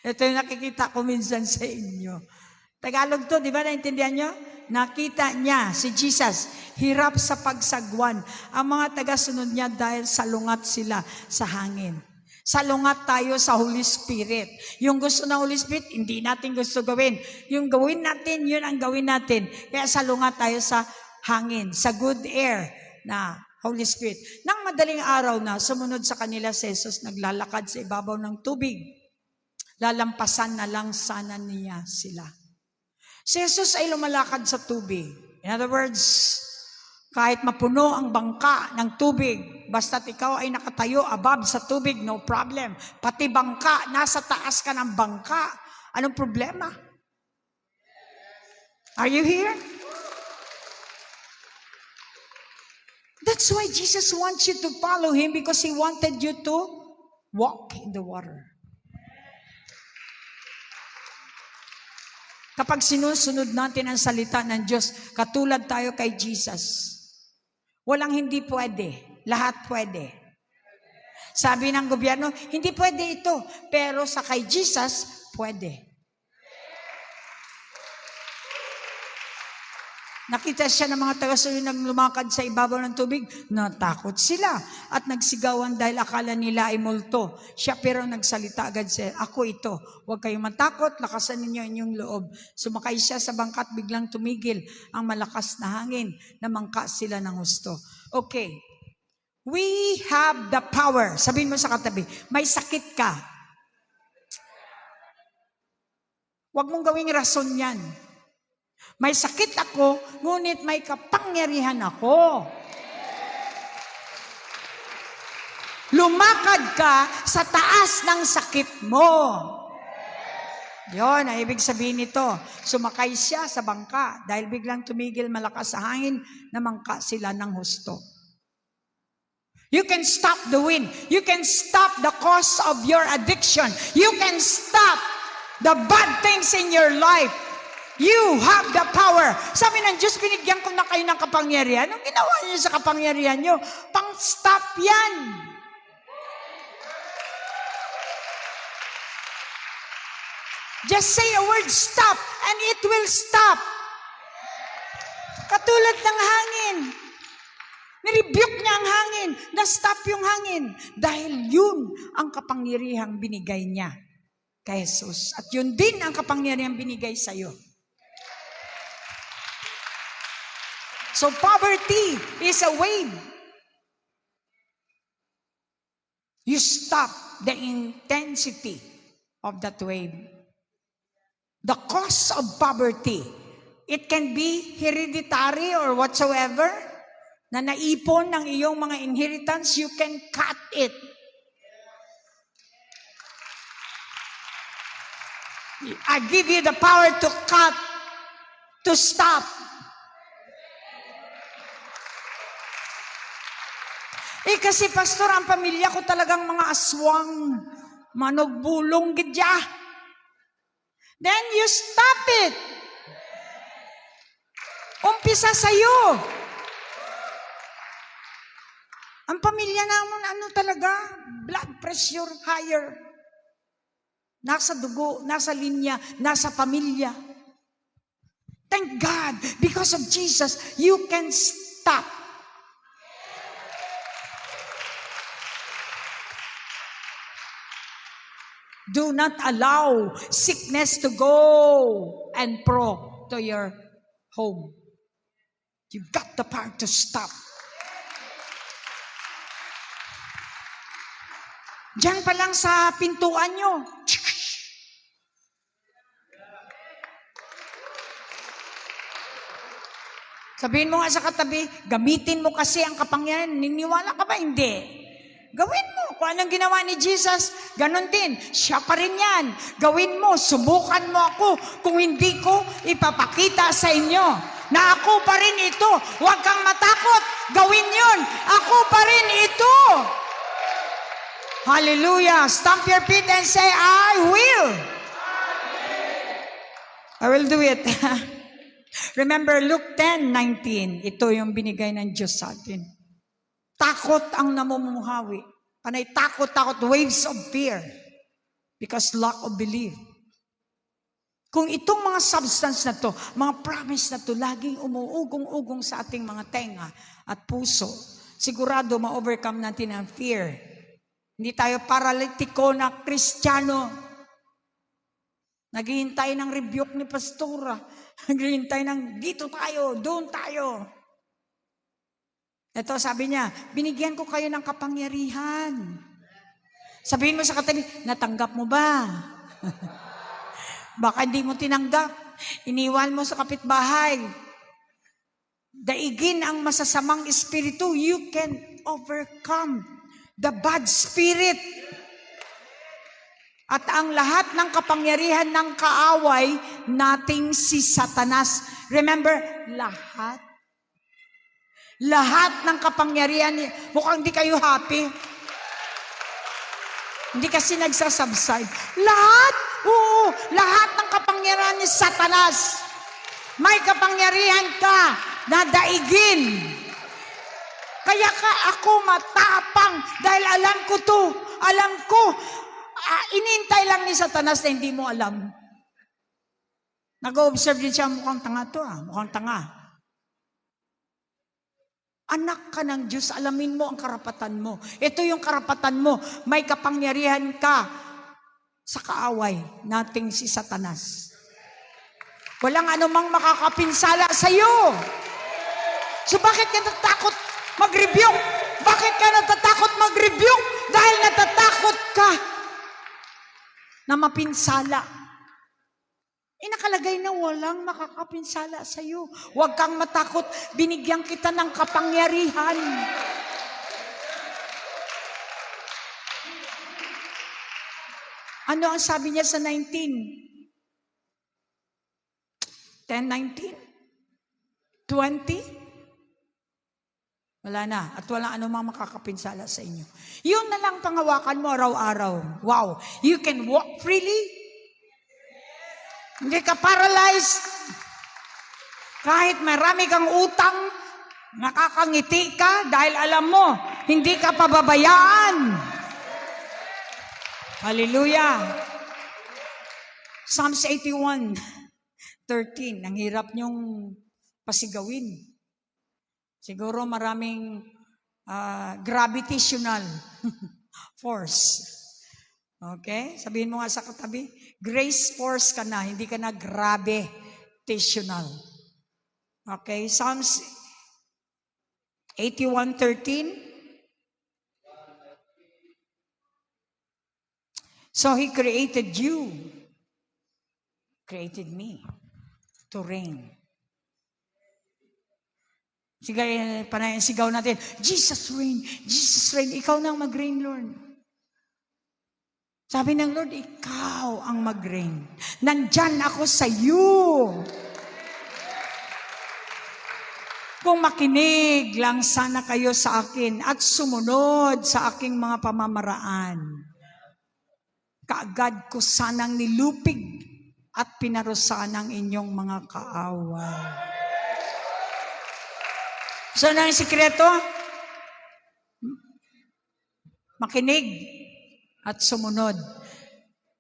Ito yung nakikita ko minsan sa inyo. Tagalog to, di ba? Naintindihan nyo? Nakita niya, si Jesus, hirap sa pagsagwan. Ang mga tagasunod niya dahil salungat sila sa hangin. Salungat tayo sa Holy Spirit. Yung gusto ng Holy Spirit, hindi natin gusto gawin. Yung gawin natin, yun ang gawin natin. Kaya salungat tayo sa hangin, sa good air na Holy Spirit. Nang madaling araw na, sumunod sa kanila si Jesus, naglalakad sa ibabaw ng tubig. Lalampasan na lang sana niya sila. Si Jesus ay lumalakad sa tubig. In other words, kahit mapuno ang bangka ng tubig, basta't ikaw ay nakatayo above sa tubig, no problem. Pati bangka, nasa taas ka ng bangka. Anong problema? Are you here? That's why Jesus wants you to follow Him because He wanted you to walk in the water. Kapag sinusunod natin ang salita ng Diyos, katulad tayo kay Jesus, walang hindi pwede. Lahat pwede. Sabi ng gobyerno, hindi pwede ito. Pero sa kay Jesus, pwede. Nakita siya ng mga taga-suyo nang lumakad sa ibabaw ng tubig. Natakot sila at nagsigawan dahil akala nila ay multo. Siya pero nagsalita agad siya, ako ito. Huwag kayong matakot, lakasan ninyo inyong loob. Sumakay siya sa bangka at biglang tumigil ang malakas na hangin. Namangka sila ng husto. Okay. We have the power. Sabihin mo sa katabi, may sakit ka. Huwag mong gawing rason yan. May sakit ako, ngunit may kapangyarihan ako. Lumakad ka sa taas ng sakit mo. Yon, ang ibig sabihin nito. Sumakay siya sa bangka dahil biglang tumigil malakas sa hangin, namangka sila ng husto. You can stop the wind. You can stop the cause of your addiction. You can stop the bad things in your life. You have the power. Sabi ng Diyos, binigyan ko na kayo ng kapangyarihan. Anong ginawa niyo sa kapangyarihan niyo? Pang-stop yan. Just say a word, stop, and it will stop. Katulad ng hangin. Nirebuke niya ang hangin. Na-stop yung hangin. Dahil yun ang kapangyarihang binigay niya kay Jesus. At yun din ang kapangyarihang binigay sa'yo. So poverty is a wave. You stop the intensity of that wave. The cause of poverty, it can be hereditary or whatsoever, na naipon ng iyong mga inheritance, you can cut it. I give you the power to cut, to stop. Kasi pastor, ang pamilya ko talagang mga aswang, manogbulong gidya. Then you stop it. Umpisa sa'yo. Ang pamilya naman, ano talaga? Blood pressure higher. Nasa dugo, nasa linya, nasa pamilya. Thank God, because of Jesus, you can stop. Do not allow sickness to go and pro to your home. You've got the power to stop. Diyan pa lang sa pintuan nyo. Sabihin mo nga sa katabi, gamitin mo kasi ang kapangyarihan. Niniwala ka ba? Hindi. Gawin mo. Kung anong ginawa ni Jesus, ganun din. Siya pa rin yan. Gawin mo. Subukan mo ako. Kung hindi ko, ipapakita sa inyo na ako pa rin ito. Huwag kang matakot. Gawin yun. Ako pa rin ito. Hallelujah. Stamp your feet and say, I will. I will do it. Remember Luke 10:19. Ito yung binigay ng Diyos sa atin. Takot ang namumuhawi. Panay takot, waves of fear. Because lack of belief. Kung itong mga substance na to, mga promise na to, laging umuugong-ugong sa ating mga tenga at puso, sigurado ma-overcome natin ang fear. Hindi tayo paralitiko na Kristiyano. Naghihintay ng rebuke ni pastora. Naghihintay ng dito tayo, doon tayo. Ito, sabi niya, binigyan ko kayo ng kapangyarihan. Sabihin mo sa katabi, natanggap mo ba? Baka hindi mo tinanggap. Iniwan mo sa kapitbahay. Daigin ang masasamang espiritu. You can overcome the bad spirit. At ang lahat ng kapangyarihan ng kaaway nating si Satanas. Remember, lahat ng kapangyarihan, mukhang di kayo happy. Hindi kasi nagsasubside. Lahat ng kapangyarihan ni Satanas. May kapangyarihan ka na daigin. Kaya ako matapang dahil alam ko to. Alam ko, inintay lang ni Satanas na hindi mo alam. Nag-observe din siya, mukhang tanga to mukhang tanga. Anak ka ng Diyos, alamin mo ang karapatan mo. Ito yung karapatan mo. May kapangyarihan ka sa kaaway nating si Satanas. Walang anumang makakapinsala sa iyo. So bakit ka natatakot mag-rebuke? Bakit ka natatakot mag-rebuke? Dahil natatakot ka na mapinsala. Nakalagay na walang makakapinsala sa iyo. Huwag kang matakot. Binigyan kita ng kapangyarihan. Ano ang sabi niya sa 19? 10, 19? 20? Wala na. At walang anumang makakapinsala sa inyo. Yun na lang pangawakan mo araw-araw. Wow. You can walk freely. Hindi ka paralyzed. Kahit marami kang utang, nakakangiti ka dahil alam mo, hindi ka pababayaan. Hallelujah. Psalms 81:13. Ang hirap niyong pasigawin. Siguro maraming gravitational force. Okay? Sabihin mo nga sa katabi, grace force ka na, hindi ka na gravitational. Okay? Psalms 81:13. So He created you, created me to reign. Sigaw natin, Jesus reign, Jesus reign. Ikaw na ang mag-reign, Lord. Sabi ng Lord, ikaw ang mag-reign. Nandyan ako sa iyo. Kung makinig lang sana kayo sa akin at sumunod sa aking mga pamamaraan, kaagad ko sanang nilupig at pinarusahan ang inyong mga kaaway. So, ano ang sikreto? Makinig at sumunod.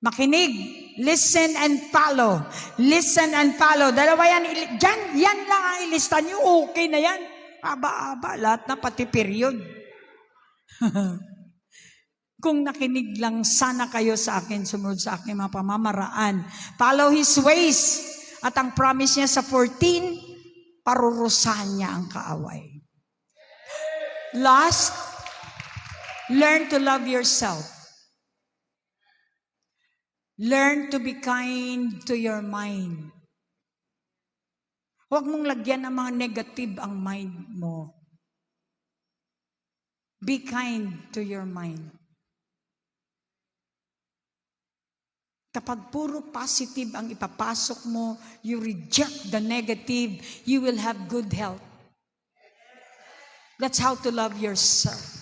Makinig, listen and follow. Listen and follow. Dalawa yan, yan lang ang ilista nyo. Okay na yan. Aba-aba, lahat na pati period. Kung nakinig lang sana kayo sa akin, sumunod sa akin mga pamamaraan. Follow His ways. At ang promise niya sa 14, parurusahan niya ang kaaway. Last, learn to love yourself. Learn to be kind to your mind. Huwag mong lagyan ng mga negative ang mind mo. Be kind to your mind. Kapag puro positive ang ipapasok mo, you reject the negative, you will have good health. That's how to love yourself.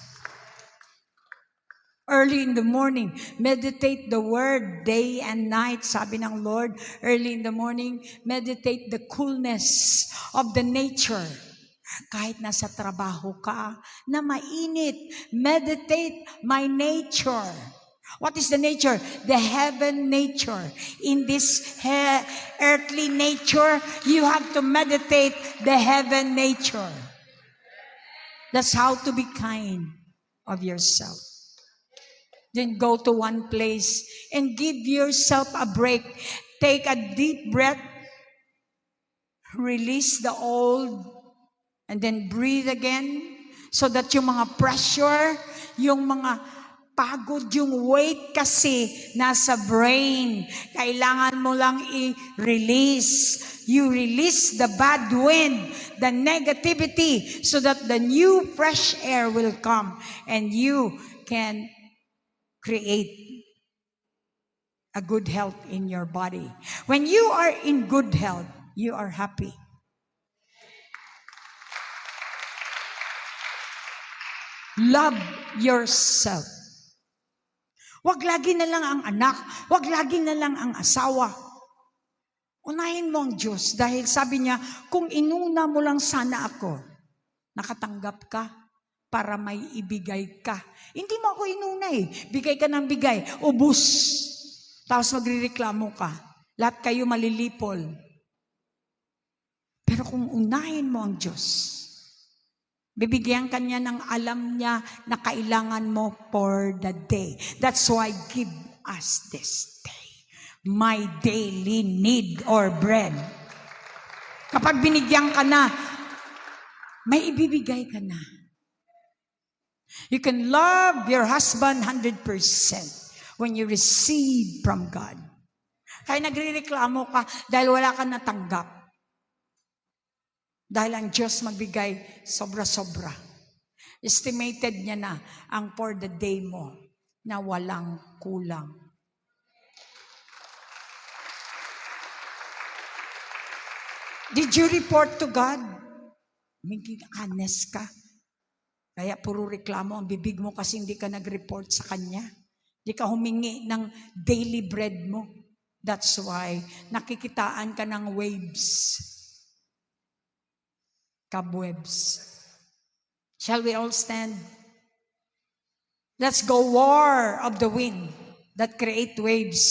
Early in the morning, meditate the word day and night. Sabi ng Lord, early in the morning, meditate the coolness of the nature. Kahit nasa trabaho ka, na mainit, meditate my nature. What is the nature? The heaven nature. In this earthly nature, you have to meditate the heaven nature. That's how to be kind of yourself. Then go to one place and give yourself a break. Take a deep breath. Release the old. And then breathe again. So that yung mga pressure, yung mga pagod, yung weight kasi nasa brain. Kailangan mo lang i-release. You release the bad wind, the negativity, so that the new fresh air will come. And you can create a good health in your body. When you are in good health, you are happy. Love yourself. Huwag lagi na lang ang anak. Huwag lagi na lang ang asawa. Unahin mo ang Diyos dahil sabi niya, kung inuna mo lang sana ako, nakatanggap ka para may ibigay ka. Hindi mo ako inuna eh. Bigay ka ng bigay. Ubus. Tapos magrereklamo ka. Lahat kayo malilipol. Pero kung unahin mo ang Diyos, Bibigyan ka niya ng alam niya na kailangan mo for the day. That's why give us this day my daily need or bread. Kapag binigyan ka na, may ibibigay ka na. You can love your husband 100% when you receive from God. Kaya nagrereklamo ka dahil wala ka natanggap. Dahil ang Diyos magbigay sobra-sobra. Estimated niya na ang for the day mo na walang kulang. Did you report to God? Maging honest ka. Kaya puro reklamo ang bibig mo kasi hindi ka nag-report sa Kanya. Hindi ka humingi ng daily bread mo. That's why nakikitaan ka ng waves. Cobwebs. Shall we all stand? Let's go war of the wind that create waves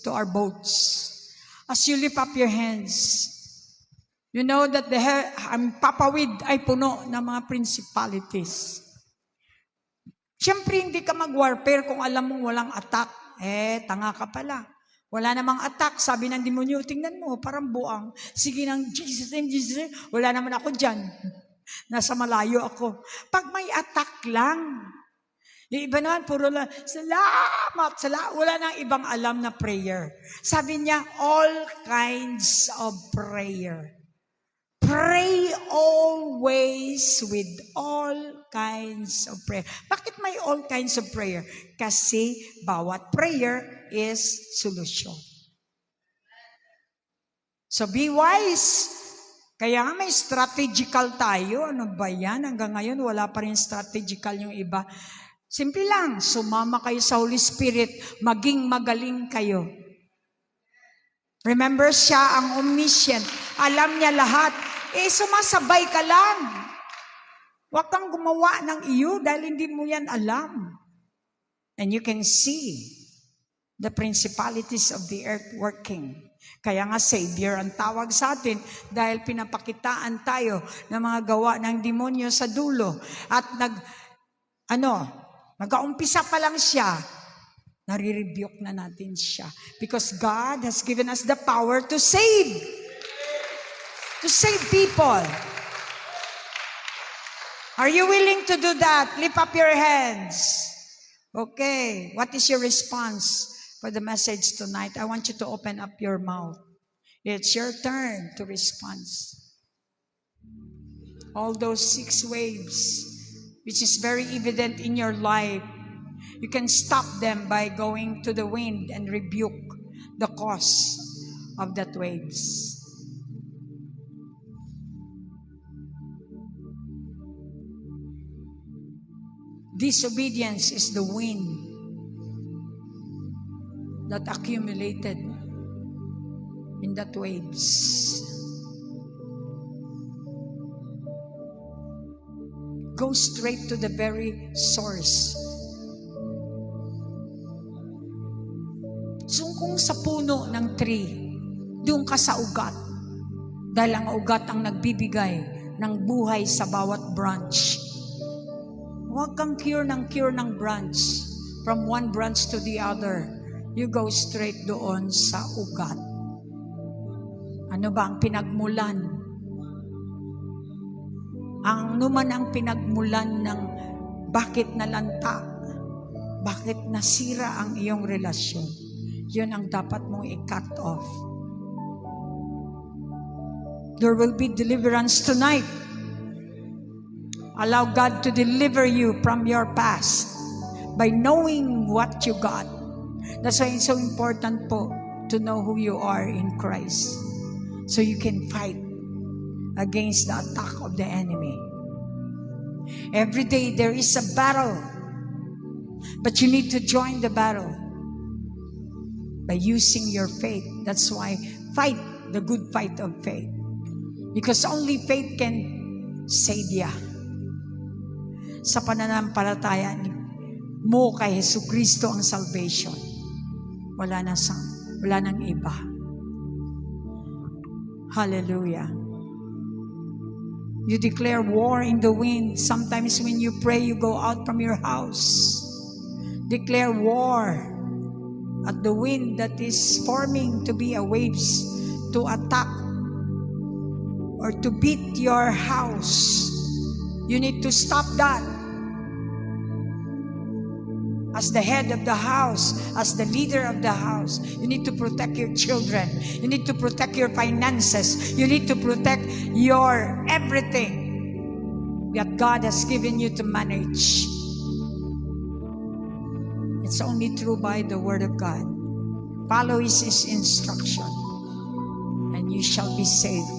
to our boats. As you lift up your hands, you know that ang papawid ay puno ng mga principalities. Siyempre, hindi ka mag-warfare kung alam mong walang attack. Tanga ka pala. Wala namang attack. Sabi ng demonyo, tingnan mo, parang buang. Sige ng Jesus name, Jesus name. Wala naman ako dyan. Nasa malayo ako. Pag may attack lang. Yung iba naman, puro lang, salamat. Wala nang ibang alam na prayer. Sabi niya, all kinds of prayer. Pray always with all kinds of prayer. Bakit may all kinds of prayer? Kasi bawat prayer is solution. So be wise. Kaya nga may strategical tayo. Ano ba yan? Hanggang ngayon wala pa rin strategical yung iba. Simple lang, sumama kayo sa Holy Spirit, maging magaling kayo. Remember, siya ang omniscient. Alam niya lahat. Sumasabay ka lang. Huwag kang gumawa ng iyo dahil hindi mo yan alam. And you can see the principalities of the earth working. Kaya nga Savior ang tawag sa atin dahil pinapakitaan tayo ng mga gawa ng demonyo sa dulo. At nag-aumpisa pa lang siya, nare-rebuke na natin siya. Because God has given us the power to save. To save people. Are you willing to do that? Lift up your hands. Okay. What is your response for the message tonight? I want you to open up your mouth. It's your turn to respond. All those 6 waves, which is very evident in your life, you can stop them by going to the wind and rebuke the cause of that waves. Disobedience is the wind that accumulated in that waves. Go straight to the very source. So kung sa puno ng tree, doon ka sa ugat. Dahil ang ugat ang nagbibigay ng buhay sa bawat branch. Huwag kang cure ng branch. From one branch to the other. You go straight doon sa ugat. Ano ba ang pinagmulan? Ano man ang pinagmulan ng bakit nalanta? Bakit nasira ang iyong relasyon? Yun ang dapat mong i-cut off. There will be deliverance tonight. Allow God to deliver you from your past by knowing what you got. That's why it's so important po to know who you are in Christ. So you can fight against the attack of the enemy. Every day there is a battle. But you need to join the battle by using your faith. That's why fight the good fight of faith. Because only faith can save you. Sa pananampalataya mo kay Jesucristo ang salvation. Wala nang iba. Hallelujah. You declare war in the wind. Sometimes when you pray, you go out from your house. Declare war at the wind that is forming to be a waves to attack or to beat your house. You need to stop that. As the head of the house, as the leader of the house, you need to protect your children. You need to protect your finances. You need to protect your everything that God has given you to manage. It's only true by the word of God. Follow His instruction, and you shall be saved.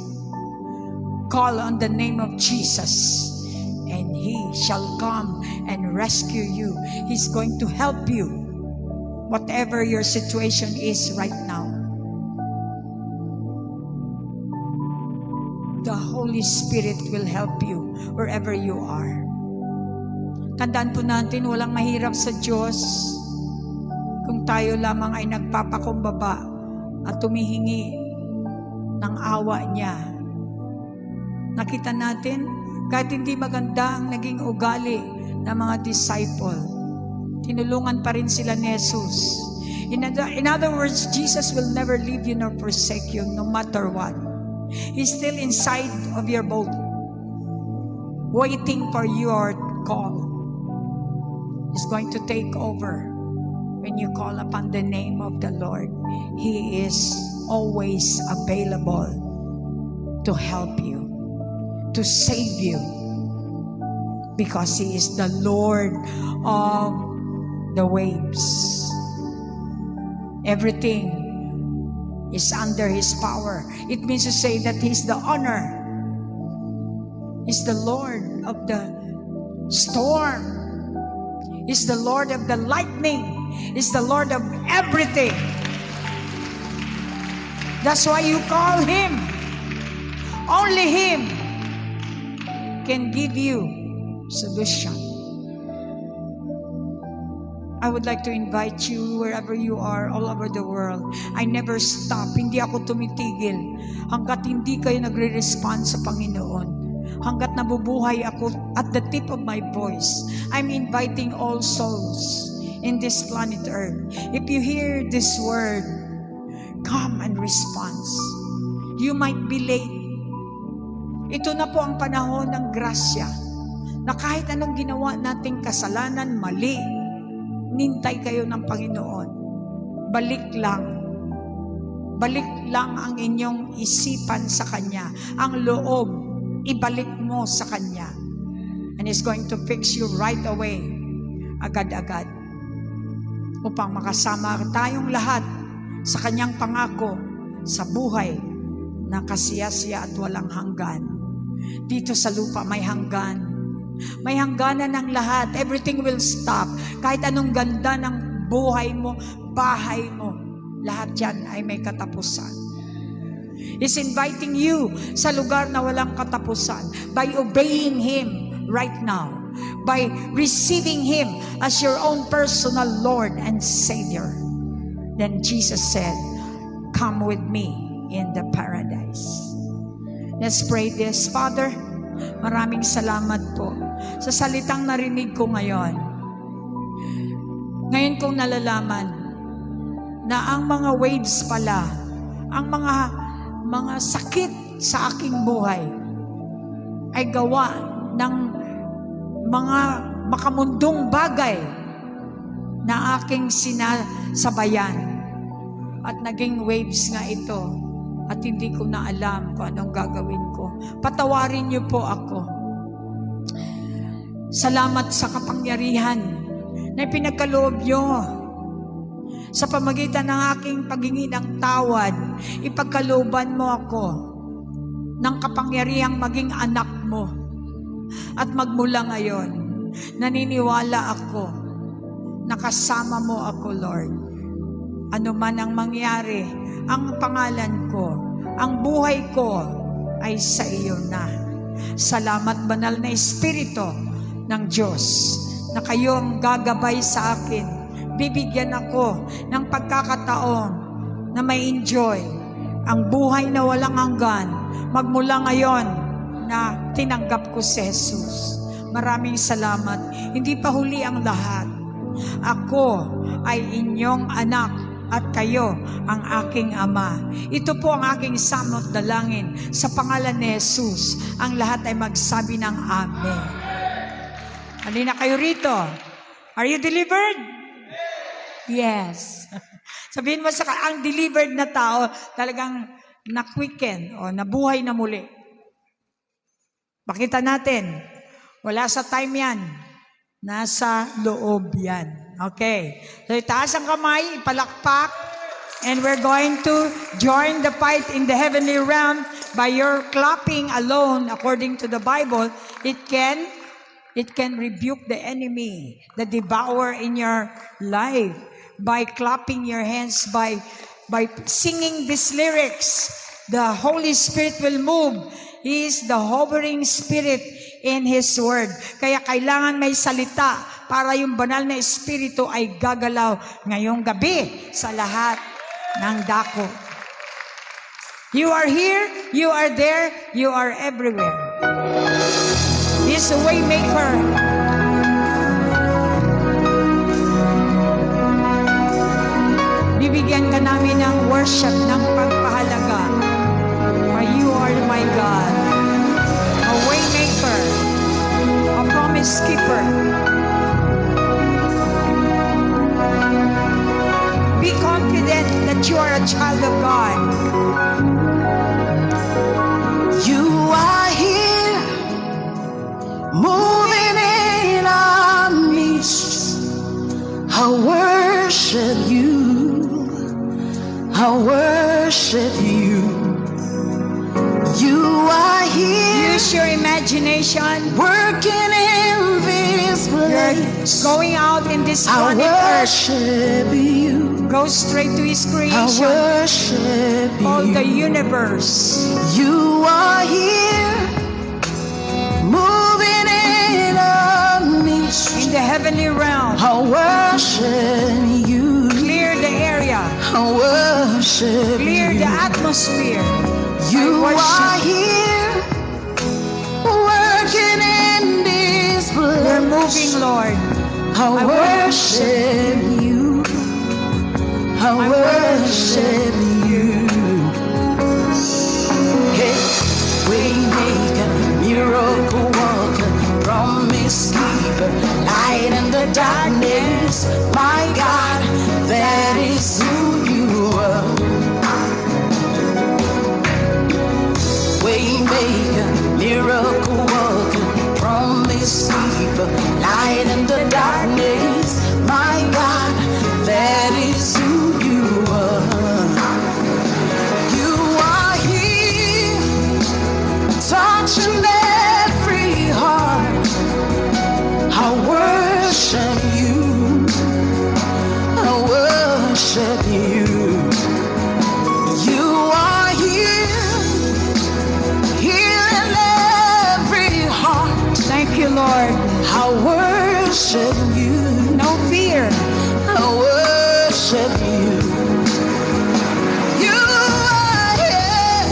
Call on the name of Jesus, and He shall come and rescue you. He's going to help you, whatever your situation is right now. The Holy Spirit will help you wherever you are. Tandaan po natin, walang mahirap sa Diyos kung tayo lamang ay nagpapakumbaba at tumihingi ng awa niya. Nakita natin, kahit hindi maganda ang naging ugali ng mga disciple, tinulungan pa rin sila ni Jesus. In other words, Jesus will never leave you nor forsake you, no matter what. He's still inside of your boat, waiting for your call. He's going to take over when you call upon the name of the Lord. He is always available to help you, to save you, because He is the Lord of the waves. Everything is under His power. It means to say that He's the owner. He's the Lord of the storm. He's the Lord of the lightning. He's the Lord of everything. That's why you call Him. Only Him can give you solution. I would like to invite you wherever you are, all over the world. I never stop. Hindi ako tumitigil hanggat hindi kayo nagre-respond sa Panginoon. Hanggat nabubuhay ako at the tip of my voice. I'm inviting all souls in this planet Earth. If you hear this word, come and respond. You might be late. Ito na po ang panahon ng grasya, na kahit anong ginawa nating kasalanan, mali, nintay kayo ng Panginoon. Balik lang. Balik lang ang inyong isipan sa Kanya. Ang loob, ibalik mo sa Kanya. And He's going to fix you right away. Agad-agad. Upang makasama tayong lahat sa Kanyang pangako sa buhay na kasiyasiya at walang hanggan. Dito sa lupa may hanggan. May hangganan ng lahat. Everything will stop. Kahit anong ganda ng buhay mo, bahay mo, lahat yan ay may katapusan. He's inviting you sa lugar na walang katapusan by obeying Him right now, by receiving Him as your own personal Lord and Savior. Then Jesus said, "Come with me in the paradise." Let's pray this. Father, maraming salamat po sa salitang narinig ko ngayon. Ngayon kong nalalaman na ang mga waves pala, ang mga sakit sa aking buhay ay gawa ng mga makamundong bagay na aking sinasabayan. At naging waves nga ito. At hindi ko na alam kung anong gagawin ko. Patawarin niyo po ako. Salamat sa kapangyarihan na pinagkaloob niyo. Sa pamagitan ng aking paghingi ng tawad, ipagkalooban mo ako ng kapangyarihang maging anak mo. At magmula ngayon, naniniwala ako na kasama mo ako, Lord. Ano man ang mangyari, ang pangalan ko, ang buhay ko ay sa iyo na. Salamat, banal na Espiritu ng Diyos, na kayo ang gagabay sa akin. Bibigyan ako ng pagkakataon na may enjoy ang buhay na walang hanggan. Magmula ngayon na tinanggap ko si Jesus. Maraming salamat. Hindi pa huli ang lahat. Ako ay inyong anak at kayo ang aking ama. Ito po ang aking samot dalangin sa pangalan ni Jesus. Ang lahat ay magsabi ng Amen. Halina kayo rito. Are you delivered? Yes. Sabihin mo ang delivered na tao, talagang na-quicken o nabuhay na muli. Pakita natin. Wala sa time yan. Nasa loob yan. Okay. So itaas ang kamay, ipalakpak, and we're going to join the fight in the heavenly realm by your clapping alone. According to the Bible, it can rebuke the enemy, the devourer in your life by clapping your hands, by singing these lyrics. The Holy Spirit will move. He is the hovering spirit in His Word. Kaya kailangan may salita para yung banal na espiritu ay gagalaw ngayong gabi sa lahat ng dako. You are here, you are there, you are everywhere. He is a way maker. Bibigyan ka namin ng worship, ng pagpahalaga. For you are my God, a way maker, a promise keeper. Be confident that you are a child of God. You are here, moving in our midst. I worship you. I worship you. You are here. Use your imagination. Working in this You're place. going out in this I planet Earth. worship you. Go straight to His I creation. worship All the you. universe. You are here, moving in our midst. In the heavenly realm. I worship you. Clear the area. I worship Clear you. the atmosphere. You I worship are here, working in this place. We're moving, Lord. I worship you. I worship you. Hey, waymaker, miracle worker, promise keeper, light in the darkness. My God, that is who you are. Waymaker, miracle worker, promise keeper, light in the darkness. My God, that is who you are. You are here, touching every heart. I worship you. I worship you. You are here, healing every heart. Thank you, Lord. I worship you. No fear. I worship you. You are here,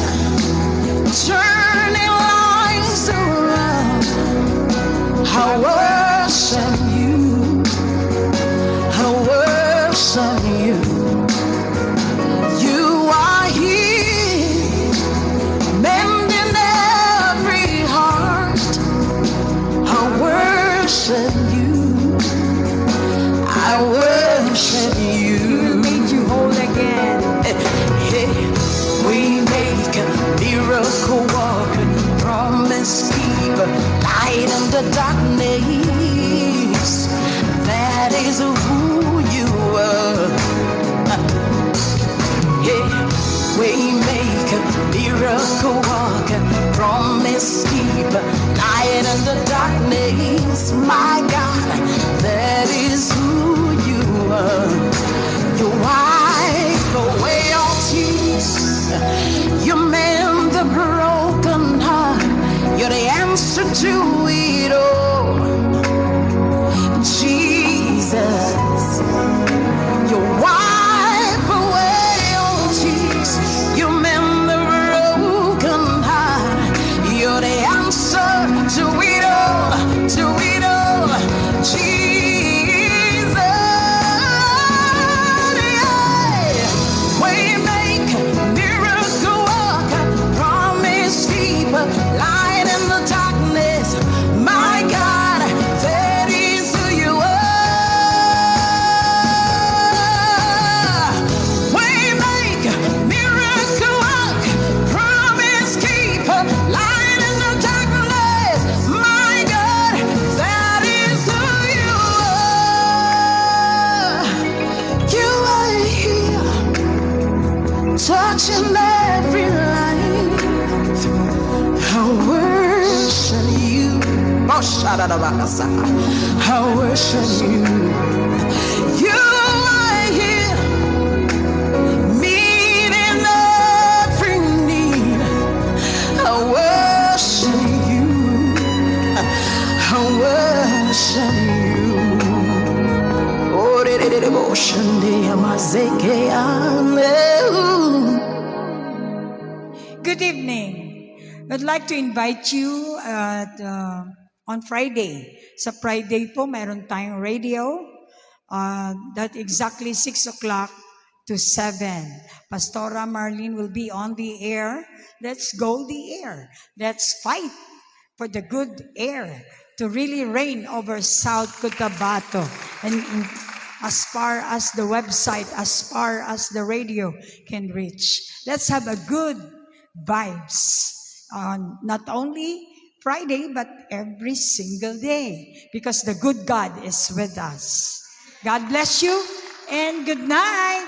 turning lives around. I worship you. I worship you. You are here, mending every heart. I worship you. I worship you. Made you whole again. Hey, we make a miracle walker, promise keeper, light in the darkness. That is who you are. Hey, we make a miracle walker, promise keeper, light in the darkness. My God, that is who you are. You wipe away all tears. You mend the broken heart. You're the answer to it all. Jesus, you wipe away all tears. You mend the broken heart. You're the answer watching every life. I worship you. Oh, shout out about us. I worship you. You are here, meeting every need. I worship you. I worship you. Oh, devotion, Good evening. I'd like to invite you on Friday. Sa Friday po, mayroon tayong radio. That exactly 6 o'clock to 7. Pastora Marlene will be on the air. Let's go the air. Let's fight for the good air to really reign over South Cotabato. And as far as the website, as far as the radio can reach. Let's have a good vibes on not only Friday, but every single day, because the good God is with us. God bless you and good night.